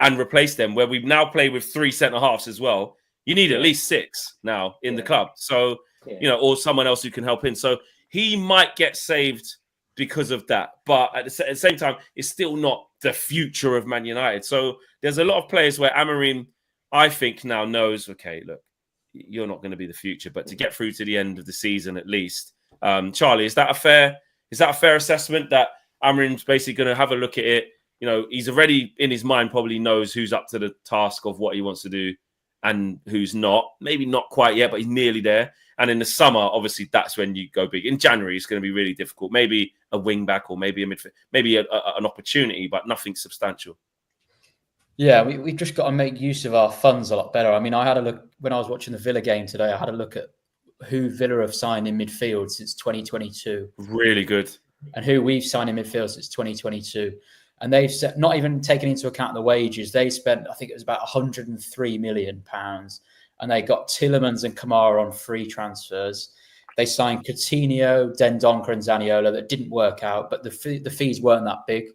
A: and replace them where we now play with 3 centre-halves as well? You need at least 6 now in the club. So, or someone else who can help in. So he might get saved because of that. But at the same time, it's still not the future of Man United. So there's a lot of players where Amorim, I think, now knows, okay, look, you're not going to be the future. But to get through to the end of the season at least, Charlie, is that a fair assessment that Amorim's basically going to have a look at it? He's already in his mind probably knows who's up to the task of what he wants to do and who's not. Maybe not quite yet, but he's nearly there. And in the summer, obviously, that's when you go big. In January, it's going to be really difficult. Maybe a wing back or maybe a midfield, maybe an opportunity, but nothing substantial.
D: Yeah, we've just got to make use of our funds a lot better. I mean, I had a look when I was watching the Villa game today. I had a look at who Villa have signed in midfield since 2022.
A: Really good.
D: And who we've signed in midfield since 2022. And they've not even taken into account the wages. They spent, I think it was about £103 million. And they got Tielemans and Kamara on free transfers. They signed Coutinho, Dendoncker and Zaniolo. That didn't work out, but the fees weren't that big.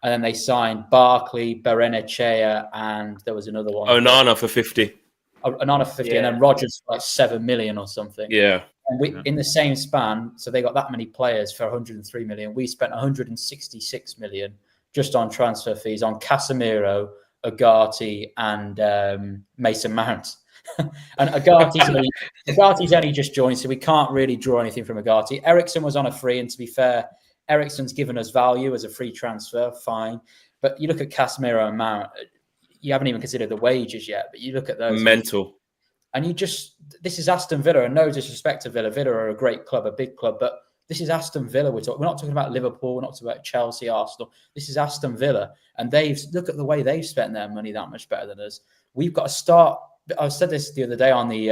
D: And then they signed Barkley, Berenechea, and there was another one.
A: Onana for 50.
D: Onana for 50, and then Rodgers for like 7 million or something.
A: Yeah.
D: And in the same span, so they got that many players for 103 million. We spent 166 million just on transfer fees on Casemiro, Ugarte, and Mason Mount. And Ugarte's only just joined, so we can't really draw anything from Ugarte. Ericsson was on a free, and to be fair, Ericsson's given us value as a free transfer, fine. But you look at Casemiro and Mount, you haven't even considered the wages yet, but you look at those.
A: Mental.
D: And this is Aston Villa, and no disrespect to Villa. Villa are a great club, a big club, but this is Aston Villa. We're not talking about Liverpool. We're not talking about Chelsea, Arsenal. This is Aston Villa. And look at the way they've spent their money that much better than us. We've got to start. I said this the other day on the,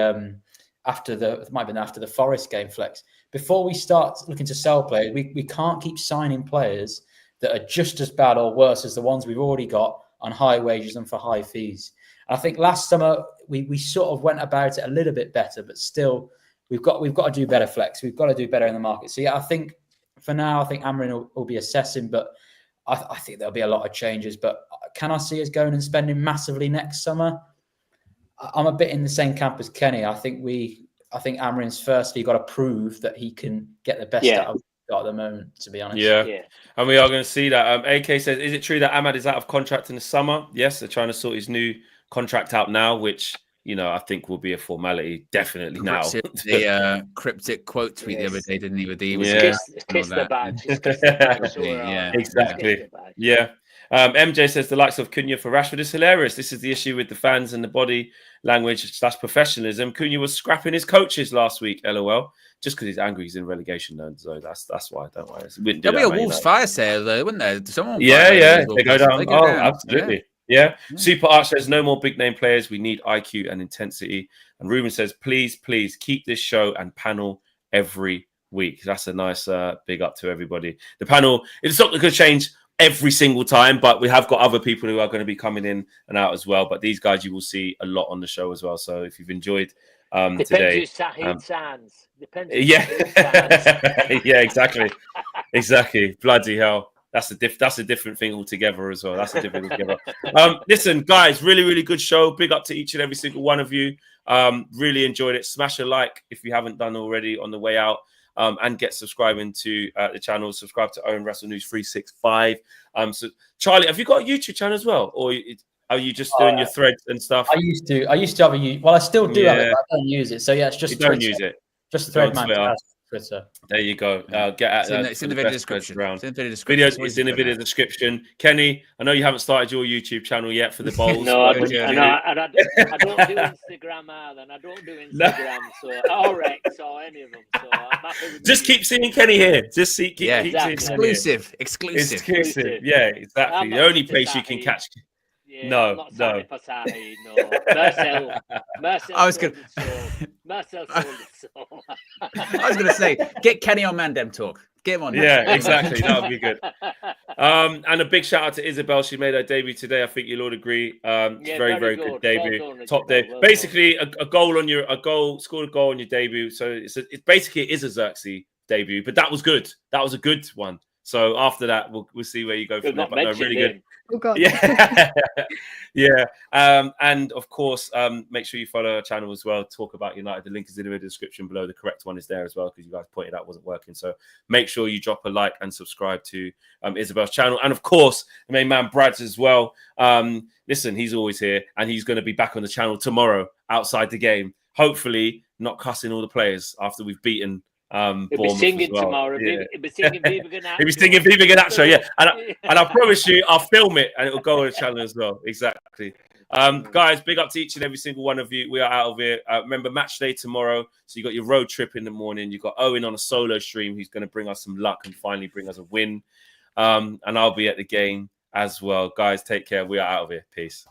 D: after the Forest game, Flex. Before we start looking to sell players, we can't keep signing players that are just as bad or worse as the ones we've already got on high wages and for high fees. And I think last summer we sort of went about it a little bit better, but still we've got to do better, Flex. We've got to do better in the market. So yeah, I think for now, Amorim will be assessing, but I think there'll be a lot of changes. But can I see us going and spending massively next summer? I'm a bit in the same camp as Kenny. I think Amorim's firstly got to prove that he can get the best out of what at the moment, to be honest.
A: Yeah. And we are going to see that. AK says, is it true that Ahmad is out of contract in the summer? Yes, they're trying to sort his new contract out now, which, I think will be a formality definitely now.
B: The cryptic quote tweet the other day, didn't he?
F: Kiss the badge.
A: Exactly. Yeah. MJ says the likes of Cunha for Rashford is hilarious. This is the issue with the fans and the body language / professionalism. Cunha was scrapping his coaches last week, LOL. Just because he's angry, he's in relegation though. So that's why. Don't worry.
B: There'll be a Wolves fire sale though, wouldn't there? Someone
A: they go down. Absolutely. Yeah. Super Arch says no more big name players. We need IQ and intensity. And Ruben says, please keep this show and panel every week. That's a nice big up to everybody. The panel, it's not going to change every single time, but we have got other people who are going to be coming in and out as well. But these guys you will see a lot on the show as well. So if you've enjoyed
F: Depends
A: today.
F: who Sahid Sands. Depends.
A: Yeah, yeah, exactly. Bloody hell, that's a different thing altogether as well. That's a different thing altogether. Listen, guys, really good show. Big up to each and every single one of you. Really enjoyed it. Smash a like if you haven't done already on the way out. And get subscribing to the channel. Subscribe to Owen Wrestle News 365. So Charlie, have you got a YouTube channel as well, or are you just doing your threads and stuff?
D: I used to have a well, I still do have it, but I don't use it. So yeah, it's just
A: you don't use it.
D: Just Threadman. Twitter.
A: There you go. Get at
B: it's in the video description. It's in the
A: video description. Kenny, I know you haven't started your YouTube channel yet for the bowls.
F: No, I don't do Instagram either, and I don't do Instagram, or Rex or any of them. So I'm happy with
A: just keep seeing Kenny here. Just keep seeing
B: exclusive.
A: Yeah, exactly. The only place you can catch.
F: Yeah,
A: no.
F: Marcel Marcel
B: I was going to say, get Kenny on Mandem Talk. Get him on.
A: Yeah, exactly. That would be good. And a big shout out to Isabel. She made her debut today. I think you'll all agree. Very good debut.
F: Well done,
A: top day.
F: well
A: basically, scored a goal on your debut. So it's basically a Xerxes debut, but that was good. That was a good one. So after that, we'll see where you go from there. But no, really good.
C: Oh God.
A: Yeah, yeah. And of course, make sure you follow our channel as well. Talk About United. The link is in the video description below. The correct one is there as well because you guys pointed out it wasn't working. So make sure you drop a like and subscribe to Isabel's channel, and of course, the main man Brad's as well. Listen, he's always here, and he's going to be back on the channel tomorrow outside the game. Hopefully, not cussing all the players after we've beaten.
F: He'll be singing tomorrow.
A: Yeah.
F: He'll be singing Viva Ganacho.
A: He'll be singing Viva Ganacho, yeah. And I promise you, I'll film it and it'll go on the channel as well. Exactly. Guys, big up to each and every single one of you. We are out of here. Remember, match day tomorrow. So you got your road trip in the morning. You've got Owen on a solo stream who's going to bring us some luck and finally bring us a win. And I'll be at the game as well. Guys, take care. We are out of here. Peace.